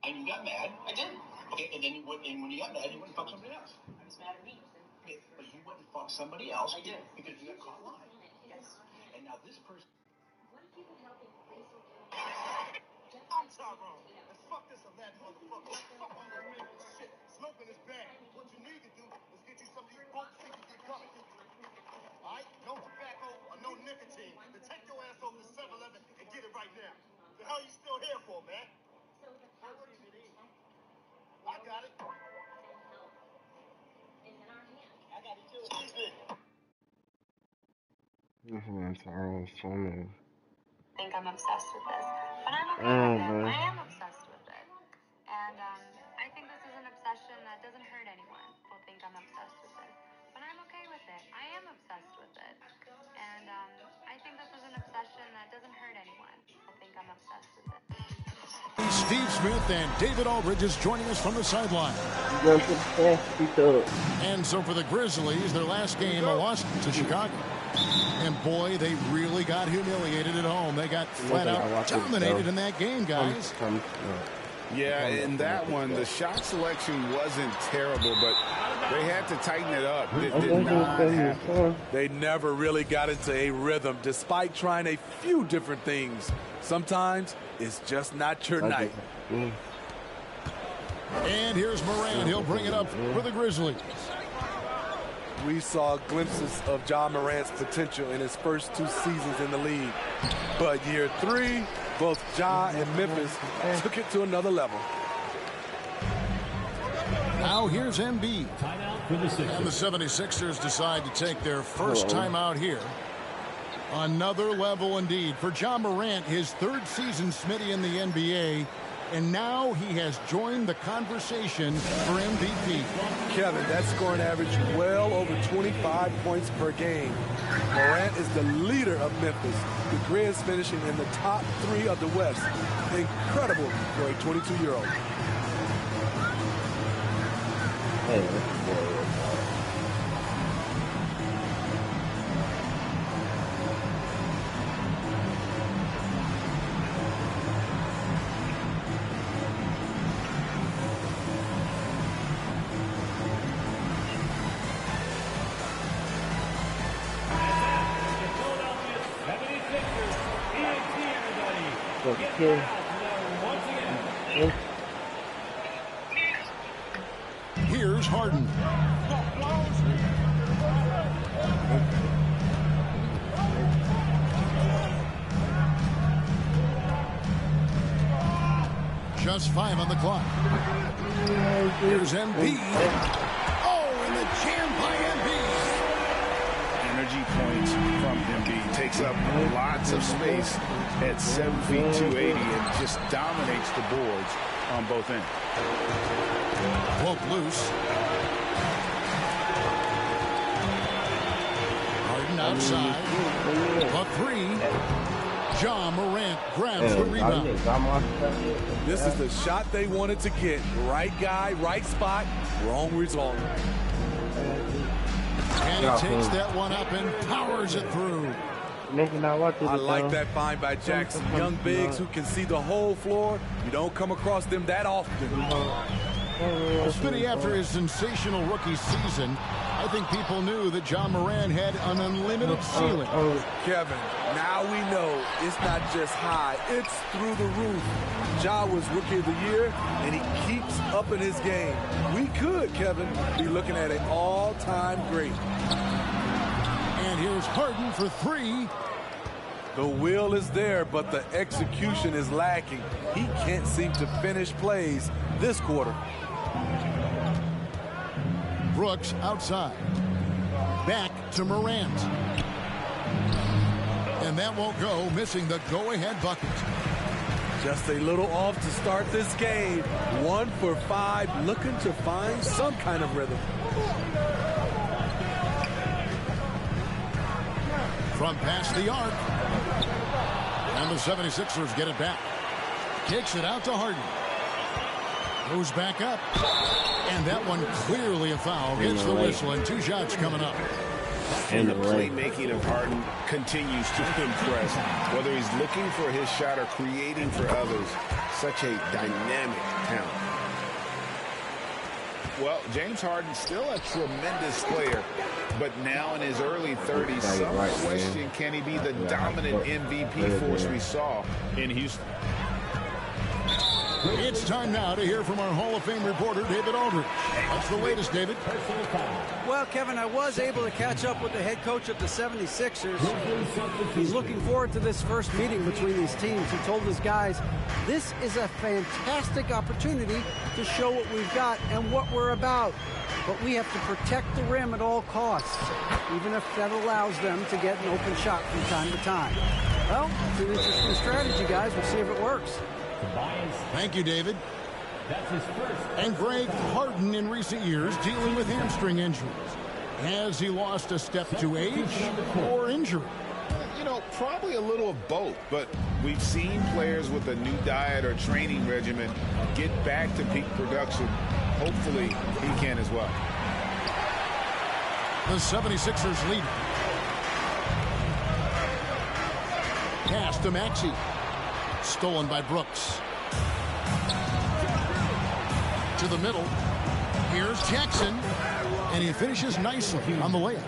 And you got mad. I did. Okay, and then you went, and when you got mad, you went and fucked somebody else. I was mad at me. Okay, but you went and fucked somebody else. I did. Because you got caught lying. Yes. And now this person. What if you've been helping Basil Campbell? I'm Tyrone. And fuck this and that motherfucker. Fuck all this nigga shit. Smoking is bad. What you need to do is get you some of these boats so you can get coming. Alright? No tobacco or no nicotine. Then take your ass over to 7-Eleven and get it right now. The hell you still here for, man? I got it. I got it too. Excuse me. This man's Tyrone Summer. I think I'm obsessed with this. But I'm okay with it. I am obsessed with it. And I think this is an obsession that doesn't hurt anyone. People think I'm obsessed with it. But I'm okay with it. I am obsessed with it. And I think this is an obsession that doesn't hurt anyone. People think I'm obsessed with it. Steve Smith and David Aldridge is joining us from the sideline. And so for the Grizzlies, their last game, a loss to Chicago. And boy, they really got humiliated at home. They got flat out dominated in that game, guys. Yeah, in that one, the shot selection wasn't terrible, but they had to tighten it up. It did not happen. They never really got into a rhythm, despite trying a few different things. Sometimes it's just not your night. And here's Morant. He'll bring it up for the Grizzlies. We saw glimpses of Ja Morant's potential in his first 2 seasons in the league. But year 3, both Ja and Memphis took it to another level. Now here's Embiid. And the 76ers decide to take their first timeout here. Another level indeed for Ja Morant, his 3rd season, Smitty, in the NBA. And now he has joined the conversation for MVP. Kevin, that scoring average well over 25 points per game. Morant is the leader of Memphis. The Grizz finishing in the top 3 of the West. Incredible for a 22-year-old. Here's Harden. Just 5 on the clock. Here's Embiid. Oh, and the jam by Embiid. Energy points from Embiid. Takes up lots of space at 7 feet 280 and just dominates the boards on both ends. Woke loose. Harden outside. A 3. Ja Morant grabs the rebound. This is the shot they wanted to get. Right guy, right spot, wrong result. And he takes that one up and powers it through. I like that find by Jackson. Young bigs who can see the whole floor. You don't come across them that often. Well, Smitty, after his sensational rookie season, I think people knew that Ja Morant had an unlimited ceiling. Kevin, now we know it's not just high, it's through the roof. Ja was Rookie of the Year, and he keeps up in his game. We could, Kevin, be looking at an all-time great. And here's Harden for 3. The will is there, but the execution is lacking. He can't seem to finish plays this quarter. Brooks outside. Back to Morant. And that won't go, missing the go-ahead bucket. Just a little off to start this game. 1 for 5, looking to find some kind of rhythm. From past the arc. And the 76ers get it back. Kicks it out to Harden. Goes back up. And that one clearly a foul. Gets the whistle, and 2 shots coming up. And the playmaking of Harden continues to impress. Whether he's looking for his shot or creating for others, such a dynamic talent. Well, James Harden still a tremendous player, but now in his early 30s, some question, can he be the dominant MVP force we saw in Houston? It's time now to hear from our Hall of Fame reporter, David Aldridge. What's the latest, David? Well, Kevin, I was able to catch up with the head coach of the 76ers. He's looking forward to this first meeting between these teams. He told his guys, this is a fantastic opportunity to show what we've got and what we're about. But we have to protect the rim at all costs, even if that allows them to get an open shot from time to time. Well, it's an interesting strategy, guys. We'll see if it works. Thank you, David. And Greg, Harden in recent years dealing with hamstring injuries. Has he lost a step to age or injury? You know, probably a little of both, but we've seen players with a new diet or training regimen get back to peak production. Hopefully, he can as well. The 76ers lead. Pass to Maxey. Stolen by Brooks. To the middle. Here's Jackson. And he finishes nicely on the layup.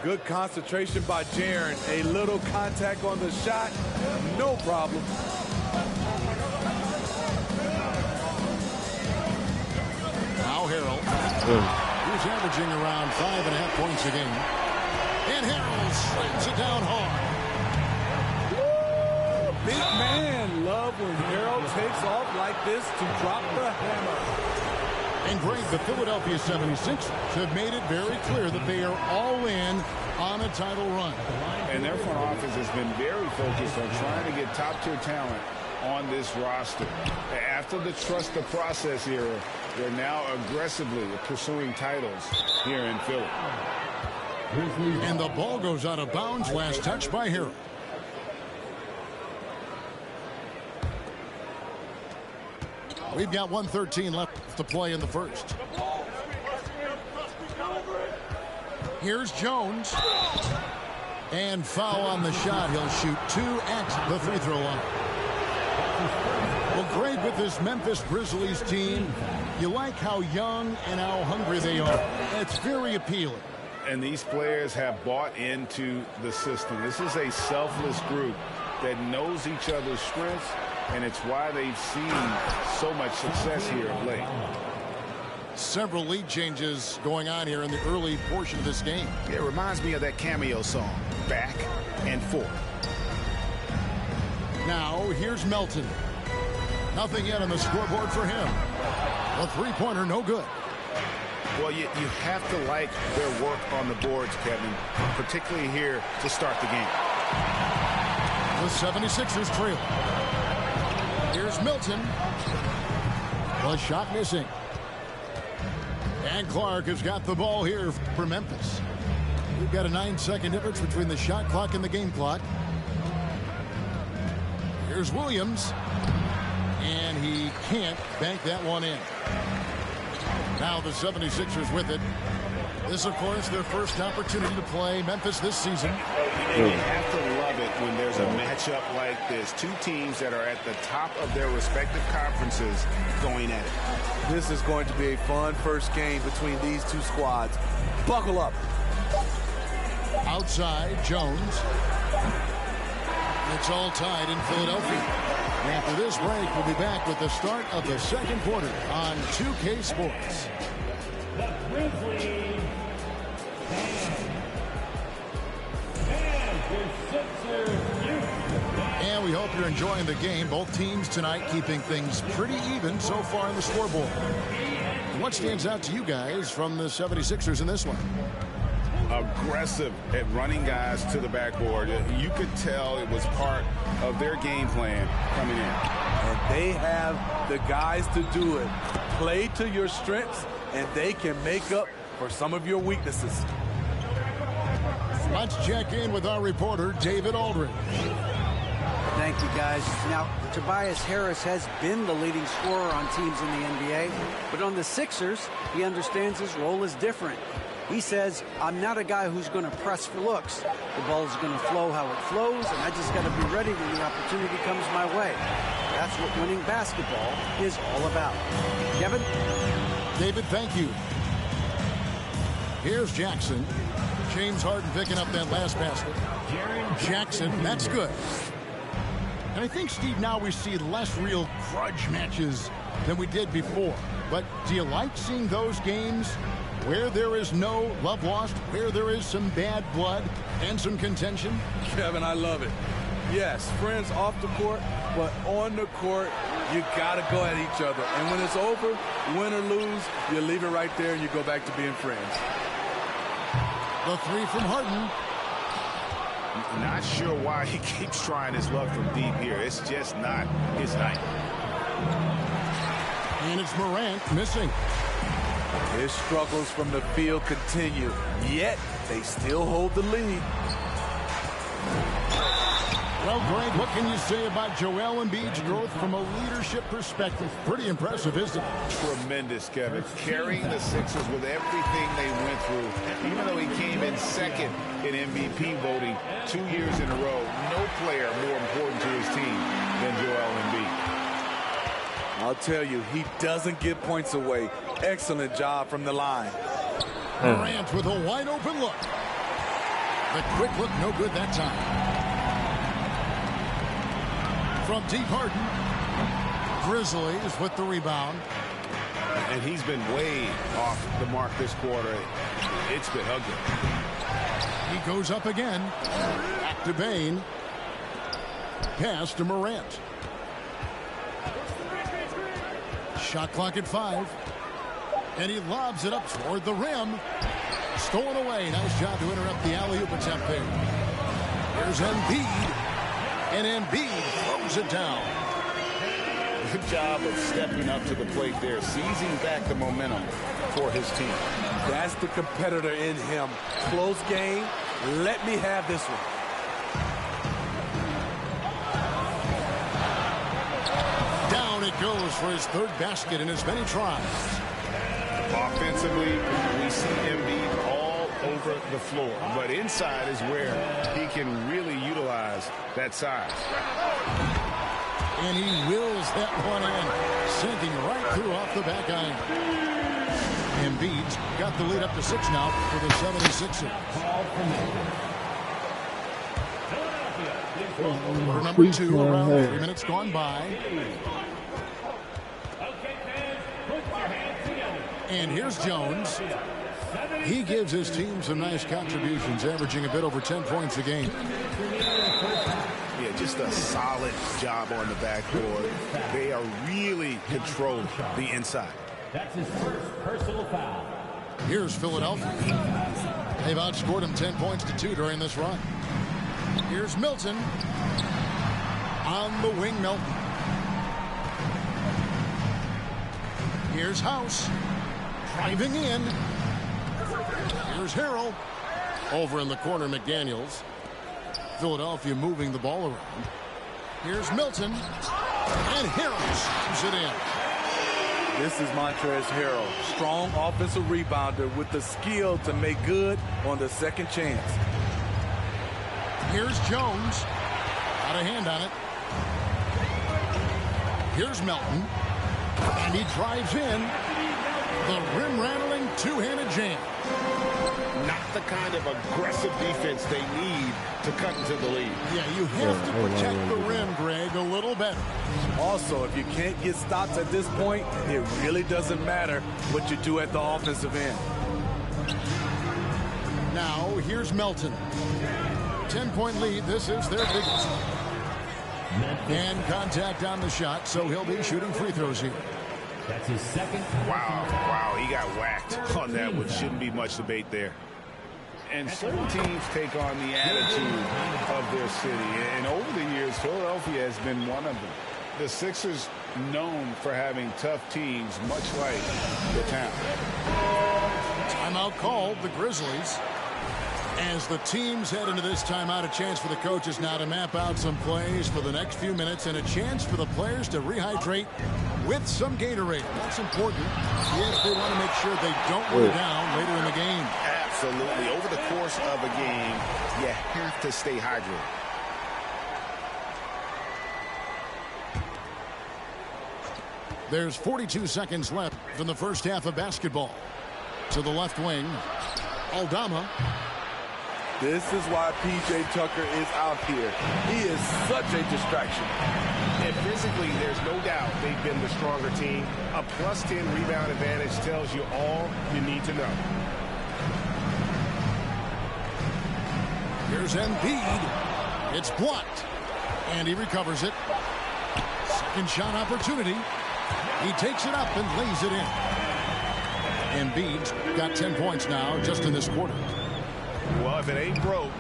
Good concentration by Jaren. A little contact on the shot. No problem. Now Harrell. He's averaging around 5.5 points a game. And Harrell slams it down hard. Big man, love when Harrell takes off like this to drop the hammer. And Greg, the Philadelphia 76ers have made it very clear that they are all in on a title run. And their front office has been very focused on trying to get top-tier talent on this roster. After the trust the process era, they're now aggressively pursuing titles here in Philly. And the ball goes out of bounds. Last touch by Harrell. We've got 1:13 left to play in the first. Here's Jones. And foul on the shot. He'll shoot 2 at the free throw line. Well, Greg, with this Memphis Grizzlies team, you like how young and how hungry they are. It's very appealing. And these players have bought into the system. This is a selfless group that knows each other's strengths, and it's why they've seen so much success here of late. Several lead changes going on here in the early portion of this game. It reminds me of that Cameo song, Back and Forth. Now, here's Melton. Nothing yet on the scoreboard for him. A three-pointer, no good. Well, you have to like their work on the boards, Kevin, particularly here to start the game. The 76ers trail. Here's Milton. The shot missing. And Clark has got the ball here for Memphis. We've got a 9-second difference between the shot clock and the game clock. Here's Williams. And he can't bank that one in. Now the 76ers with it. This, of course, their first opportunity to play Memphis this season. And you have to love it when there's a matchup like this. Two teams that are at the top of their respective conferences going at it. This is going to be a fun first game between these two squads. Buckle up. Outside, Jones. It's all tied in Philadelphia. After this break, we'll be back with the start of the second quarter on 2K Sports. The Grizzlies and we hope you're enjoying the game. Both teams tonight keeping things pretty even so far in the scoreboard. What stands out to you guys from the 76ers in this one? Aggressive at running guys to the backboard. You could tell it was part of their game plan coming in. And they have the guys to do it. Play to your strengths, and they can make up for some of your weaknesses. Let's check in with our reporter, David Aldridge. Thank you, guys. Now, Tobias Harris has been the leading scorer on teams in the NBA, but on the Sixers, he understands his role is different. He says, I'm not a guy who's going to press for looks. The ball is going to flow how it flows, and I just got to be ready when the opportunity comes my way. That's what winning basketball is all about. Kevin? David, thank you. Here's Jackson. James Harden picking up that last basket. Jackson, that's good. And I think, Steve, now we see less real grudge matches than we did before. But do you like seeing those games where there is no love lost, where there is some bad blood and some contention? Kevin, I love it. Yes, friends off the court, but on the court, you got to go at each other. And when it's over, win or lose, you leave it right there and you go back to being friends. The three from Harden. Not sure why he keeps trying his luck from deep here. It's just not his night. And it's Morant missing. His struggles from the field continue, yet they still hold the lead. Well, Greg, what can you say about Joel Embiid's growth from a leadership perspective? Pretty impressive, isn't it? Tremendous, Kevin. Carrying the Sixers with everything they went through. Even though he came in second in MVP voting 2 years in a row, no player more important to his team than Joel Embiid. I'll tell you, he doesn't give points away. Excellent job from the line. Morant with a wide open look. The quick look, no good that time. From deep, Harden. Grizzlies with the rebound. And he's been way off the mark this quarter. It's been ugly. He goes up again. Back to Bane. Pass to Morant. Shot clock at 5. And he lobs it up toward the rim. Stolen away. Nice job to interrupt the alley-oop attempt there. Here's Embiid. And Embiid throws it down. Good job of stepping up to the plate there, seizing back the momentum for his team. That's the competitor in him. Close game. Let me have this one. Down it goes for his third basket in as many tries. Offensively, we see Embiid all over the floor, but inside is where he can really utilize that size. And he wills that one in, sinking right through off the back iron. Embiid's got the lead up to 6 now for the 76ers. Quarter number 2, around 3 minutes gone by. And here's Jones. He gives his team some nice contributions, averaging a bit over 10 points a game. Yeah, just a solid job on the backboard. They are really controlling the inside. That's his first personal foul. Here's Philadelphia. They've outscored him 10 points to 2 during this run. Here's Milton. On the wing, Milton. Here's House. Driving in. Here's Harrell. Over in the corner, McDaniels. Philadelphia moving the ball around. Here's Milton. And Harrell slams it in. This is Montrezl Harrell. Strong offensive rebounder with the skill to make good on the second chance. Here's Jones. Got a hand on it. Here's Melton. And he drives in. The rim-rattling two-handed jam. Not the kind of aggressive defense they need to cut into the lead. Yeah, you have to protect the rim, Greg, a little better. Also, if you can't get stops at this point, it really doesn't matter what you do at the offensive end. Now, here's Melton. 10-point lead. This is their biggest. And contact on the shot, so he'll be shooting free throws here. That's his second. Wow, he got whacked on that one. Shouldn't be much debate there. And certain teams take on the attitude of their city. And over the years, Philadelphia has been one of them. The Sixers known for having tough teams, much like the town. Timeout called, the Grizzlies. As the teams head into this timeout, a chance for the coaches now to map out some plays for the next few minutes and a chance for the players to rehydrate with some Gatorade. That's important if they want to make sure they don't go down later in the game. Absolutely. Over the course of a game, you have to stay hydrated. There's 42 seconds left in the first half of basketball. To the left wing, Aldama. This is why P.J. Tucker is out here. He is such a distraction. And physically, there's no doubt they've been the stronger team. A +10 rebound advantage tells you all you need to know. Here's Embiid. It's blocked. And he recovers it. Second shot opportunity. He takes it up and lays it in. Embiid's got 10 points now just in this quarter. Well, if it ain't broke,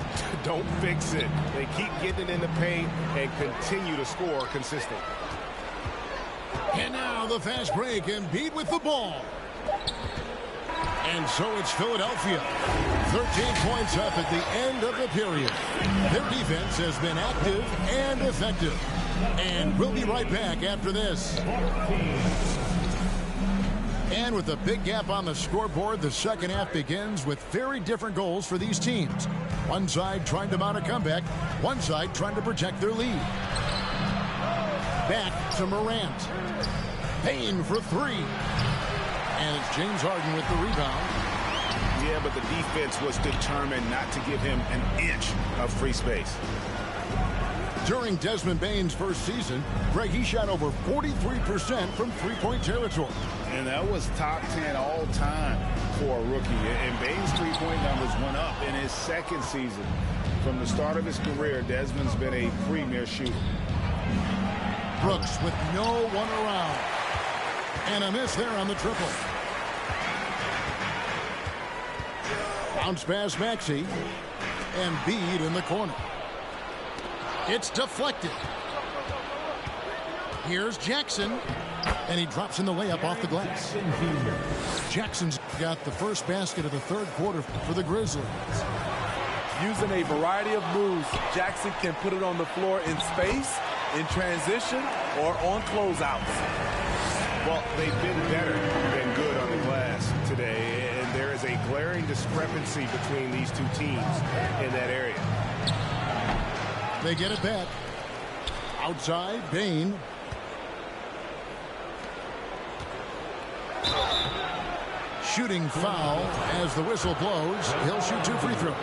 don't fix it. They keep getting it in the paint and continue to score consistently. And now the fast break. Embiid with the ball. And so it's Philadelphia. 13 points up at the end of the period. Their defense has been active and effective. And we'll be right back after this. And with a big gap on the scoreboard, the second half begins with very different goals for these teams. One side trying to mount a comeback, one side trying to protect their lead. Back to Morant. Payne for three. And it's James Harden with the rebound. Yeah, but the defense was determined not to give him an inch of free space. During Desmond Bane's first season, Greg, he shot over 43% from three-point territory. And that was top 10 all time for a rookie. And Bane's three-point numbers went up in his second season. From the start of his career, Desmond's been a premier shooter. Brooks with no one around. And a miss there on the triple. Bounce pass Maxey. And Embiid in the corner. It's deflected. Here's Jackson. And he drops in the layup off the glass. Jackson's got the first basket of the third quarter for the Grizzlies. Using a variety of moves, Jackson can put it on the floor in space, in transition, or on closeouts. Well, they've been better than good on the glass today, and there is a glaring discrepancy between these two teams in that area. They get it back. Outside, Bane. Shooting foul as the whistle blows. He'll shoot 2 free throws.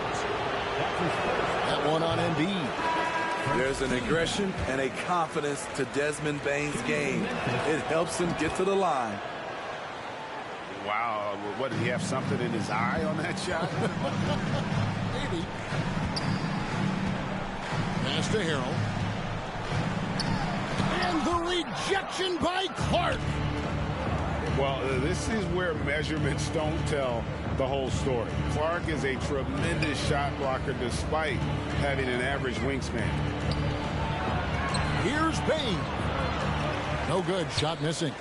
That one on Embiid. There's an aggression and a confidence to Desmond Bane's game. It helps him get to the line. Wow, what, did he have something in his eye on that shot? Maybe. Pass to Harrell. And the rejection by Clark. Well, this is where measurements don't tell the whole story. Clark is a tremendous shot blocker despite having an average wingspan. Here's Bane. No good. Shot missing.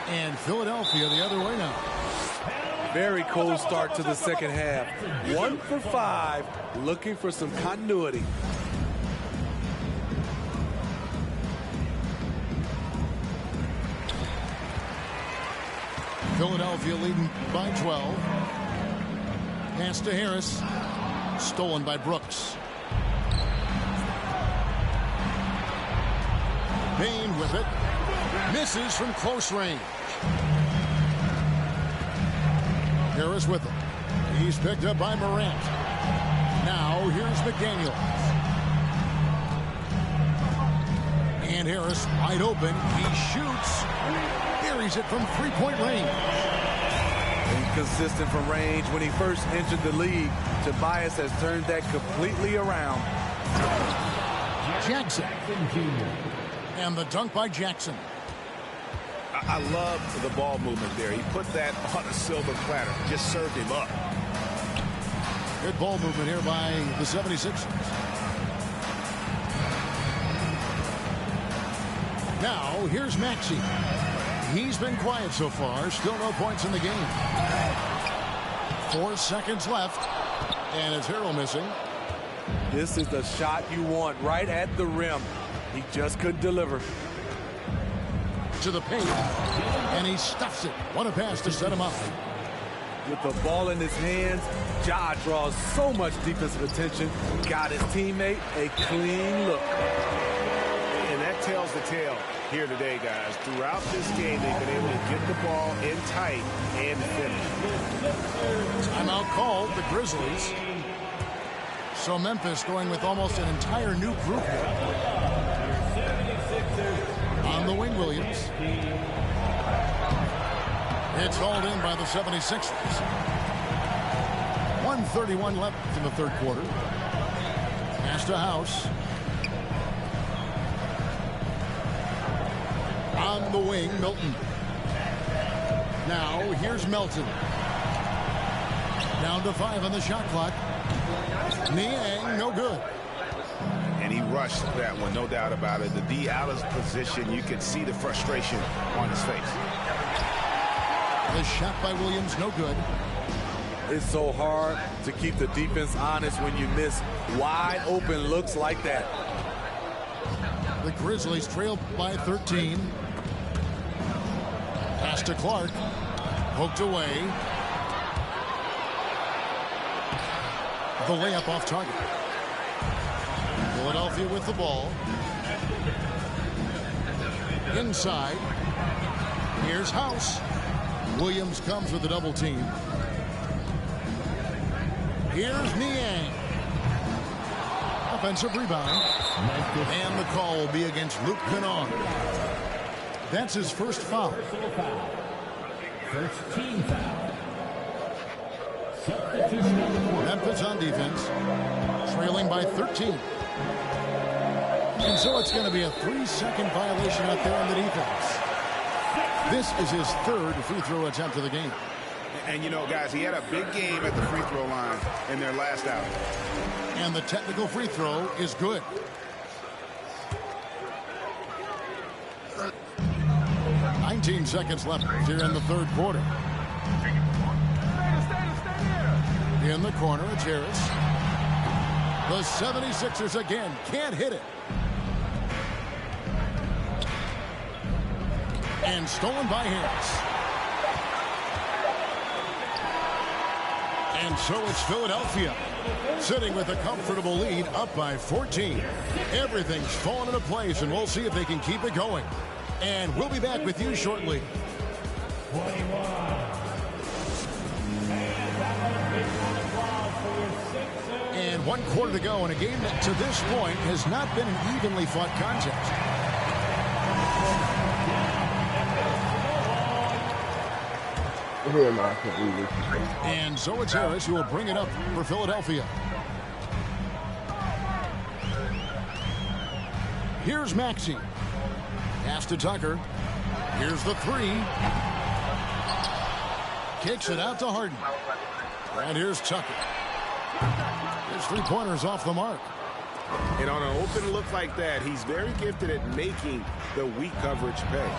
And Philadelphia the other way now. Very cold start to the second half. 1 for 5, looking for some continuity. Philadelphia leading by 12. Pass to Harris. Stolen by Brooks. Bane with it. Misses from close range. Harris with it. He's picked up by Morant. Now here's McDaniels. And Harris wide open. He shoots. Buries it from three-point range. Inconsistent from range when he first entered the league. Tobias has turned that completely around. Jackson. And the dunk by Jackson. I love the ball movement there. He put that on a silver platter. Just served him up. Good ball movement here by the 76ers. Now, here's Maxey. He's been quiet so far. Still no points in the game. 4 seconds left. And it's Harrell missing. This is the shot you want right at the rim. He just couldn't deliver. To the paint. And he stuffs it. What a pass to set him up. With the ball in his hands, Ja draws so much defensive attention. Got his teammate a clean look. And that tells the tale here today, guys. Throughout this game, they've been able to get the ball in tight and finish. Timeout called, the Grizzlies. So Memphis going with almost an entire new group on the wing, Williams. It's hauled in by the 76ers. 1:31 left in the third quarter. Pass to House. On the wing, Milton. Now, here's Melton. Down to 5 on the shot clock. Niang, no good. And he rushed that one, no doubt about it. The D. Allen's position, you could see the frustration on his face. The shot by Williams, no good. It's so hard to keep the defense honest when you miss wide open looks like that. The Grizzlies trail by 13. Pass to Clark. Poked away. The layup off target. Philadelphia with the ball. Inside. Here's House. Williams comes with a double team. Here's Niang. Offensive rebound. And the call will be against Luke Kennard. That's his first foul. First team foul. Memphis on defense. Trailing by 13. And so it's going to be a 3-second violation out there on the defense. This is his third free throw attempt of the game. And, you know, guys, he had a big game at the free throw line in their last outing. And the technical free throw is good. "19 seconds left here in the third quarter. In the corner, it's Harris. The 76ers again can't hit it. And stolen by Harris. And so it's Philadelphia sitting with a comfortable lead, up by 14. Everything's fallen into place, and we'll see if they can keep it going. And we'll be back with you shortly. 21. And 1 quarter to go in a game that to this point has not been an evenly fought contest. And so it's Harris who will bring it up for Philadelphia. Here's Maxey. Pass to Tucker. Here's the 3. Kicks it out to Harden. And here's Tucker. His 3-pointers off the mark. And on an open look like that, he's very gifted at making the weak coverage pay.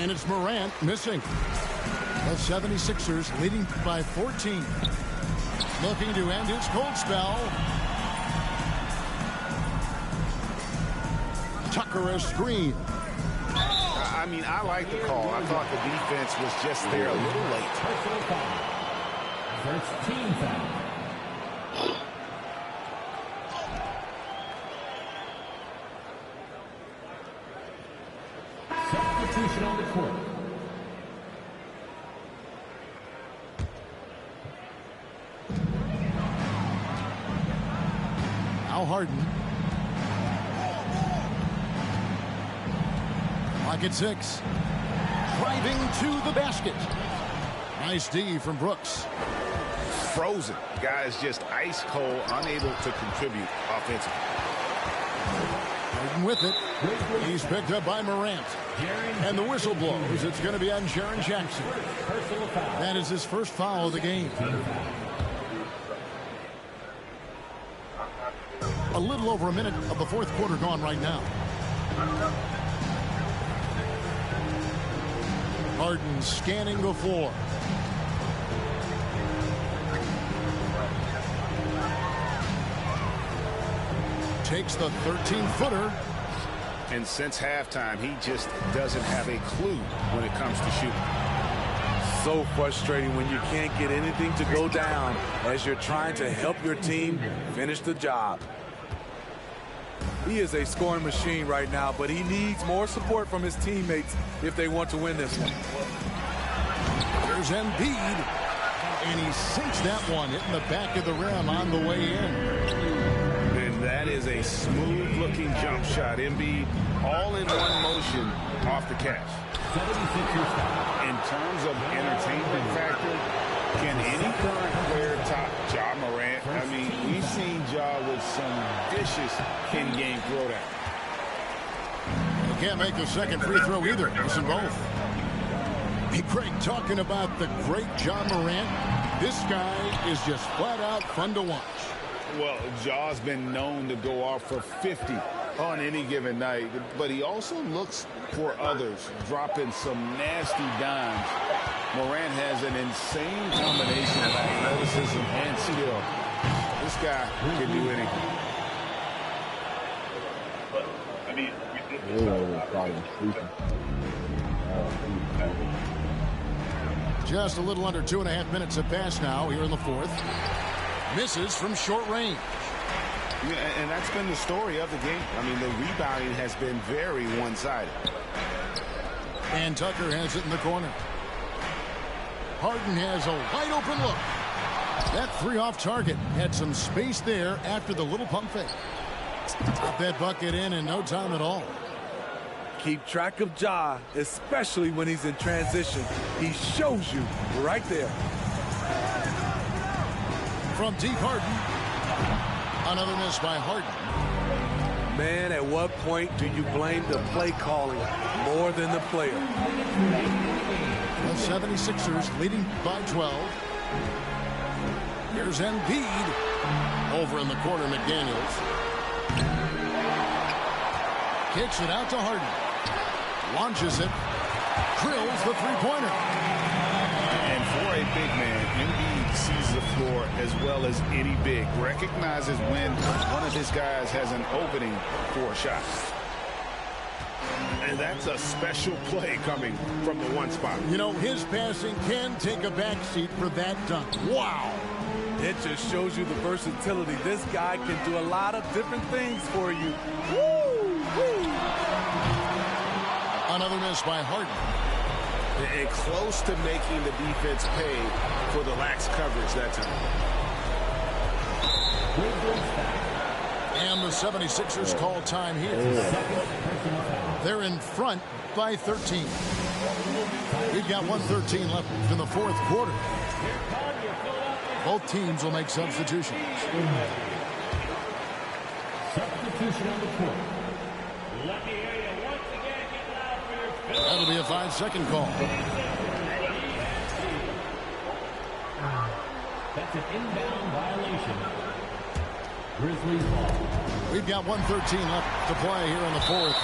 And it's Morant missing. The 76ers leading by 14. Looking to end his cold spell. Tucker a screen. I mean, I like the call. I thought the defense was just there a little late. First team foul. Substitution on the court. Now Harden. Clock at 6. Driving to the basket. Nice D from Brooks. Frozen. Guys just ice cold, unable to contribute offensively. Harden with it. He's picked up by Morant. And the whistle blows. It's going to be on Jaren Jackson. That is his first foul of the game. A little over a minute of the fourth quarter gone right now. Harden scanning the floor. Takes the 13-footer. And since halftime, he just doesn't have a clue when it comes to shooting. So frustrating when you can't get anything to go down as you're trying to help your team finish the job. He is a scoring machine right now, but he needs more support from his teammates if they want to win this one. There's Embiid, and he sinks that one, hitting the back of the rim on the way in. And that is a smooth-looking jump shot. Embiid all in one motion off the catch. In terms of entertainment factor, can any current player top Ja Morant? I mean, we've seen Ja with some vicious in-game throwdown. He can't make the second free throw either. Listen both. Hey, Craig, talking about the great Ja Morant, this guy is just flat out fun to watch. Well, Ja's been known to go off for 50 on any given night, but he also looks for others, dropping some nasty dimes. Morant has an insane combination of athleticism and skill. This guy can do anything. Just a little under 2.5 minutes have passed now here in the fourth. Misses from short range. Yeah, and that's been the story of the game. I mean, the rebounding has been very one-sided. And Tucker has it in the corner. Harden has a wide open look. That three off target. Had some space there after the little pump fake. Got that bucket in no time at all. Keep track of Ja, especially when he's in transition. He shows you right there. From deep, Harden. Another miss by Harden. Man, at what point do you blame the play calling more than the player? The 76ers leading by 12. Here's Embiid. Over in the corner, McDaniels. Kicks it out to Harden. Launches it. Drills the three-pointer. And for a big man, Embiid sees the floor as well as any big. Recognizes when one of his guys has an opening for a shot. And that's a special play coming from the one spot. You know, his passing can take a backseat for that dunk. Wow. It just shows you the versatility. This guy can do a lot of different things for you. Woo! Woo! Another miss by Harden. And close to making the defense pay for the lax coverage that time. And the 76ers call time here. They're in front by 13. We've got 1:13 left in the fourth quarter. Both teams will make substitutions. Substitution on the court. Let me hear you once again. Get loud for your fifth. That'll be a 5-second call. That's an inbound violation. Grizzlies ball. We've got 1:13 left to play here in the fourth.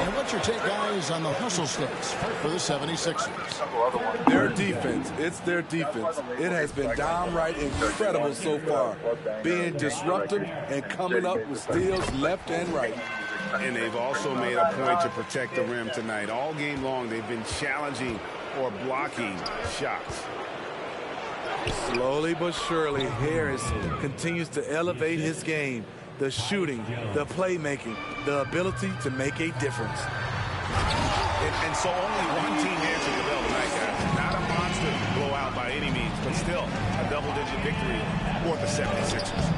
And what's your take, guys, on the hustle sticks for the 76ers? Their defense. It's their defense. It has been downright incredible so far. Being disruptive and coming up with steals left and right. And they've also made a point to protect the rim tonight. All game long, they've been challenging or blocking shots. Slowly but surely, Harris continues to elevate his game. The shooting, the playmaking, the ability to make a difference. And so only one team answered the bell tonight, guys. Not a monster blowout by any means, but still a double-digit victory for the 76ers.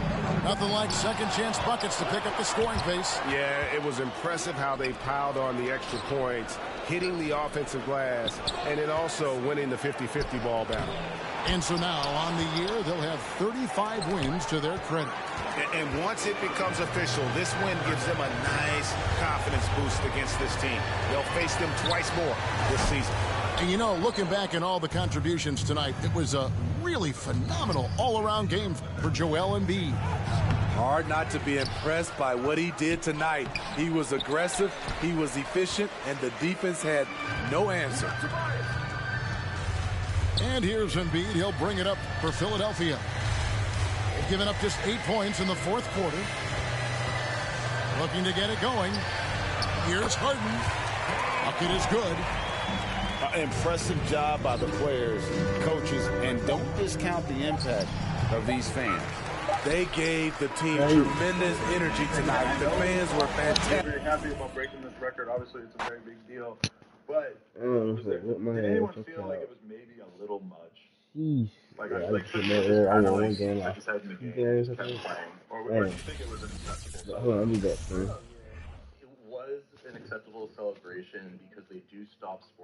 Nothing like second chance buckets to pick up the scoring pace. Yeah, it was impressive how they piled on the extra points, hitting the offensive glass, and then also winning the 50-50 ball battle. And so now, on the year, they'll have 35 wins to their credit. And once it becomes official, this win gives them a nice confidence boost against this team. They'll face them twice more this season. And you know, looking back at all the contributions tonight, it was a really phenomenal all-around game for Joel Embiid. Hard not to be impressed by what he did tonight. He was aggressive, he was efficient, and the defense had no answer. And here's Embiid. He'll bring it up for Philadelphia. They've given up just 8 points in the fourth quarter. Looking to get it going. Here's Harden. Bucket is good. Impressive job by the players, coaches, and don't discount the impact of these fans. They gave the team tremendous energy tonight. The fans were fantastic. Very happy about breaking this record. Obviously, it's a very big deal. But did anyone feel like it was maybe a little much? Like, I won one game. I just had in the game, kept playing. Or do you think it was an acceptable? Hold on, let me bet, It was an acceptable celebration because they do stop sports.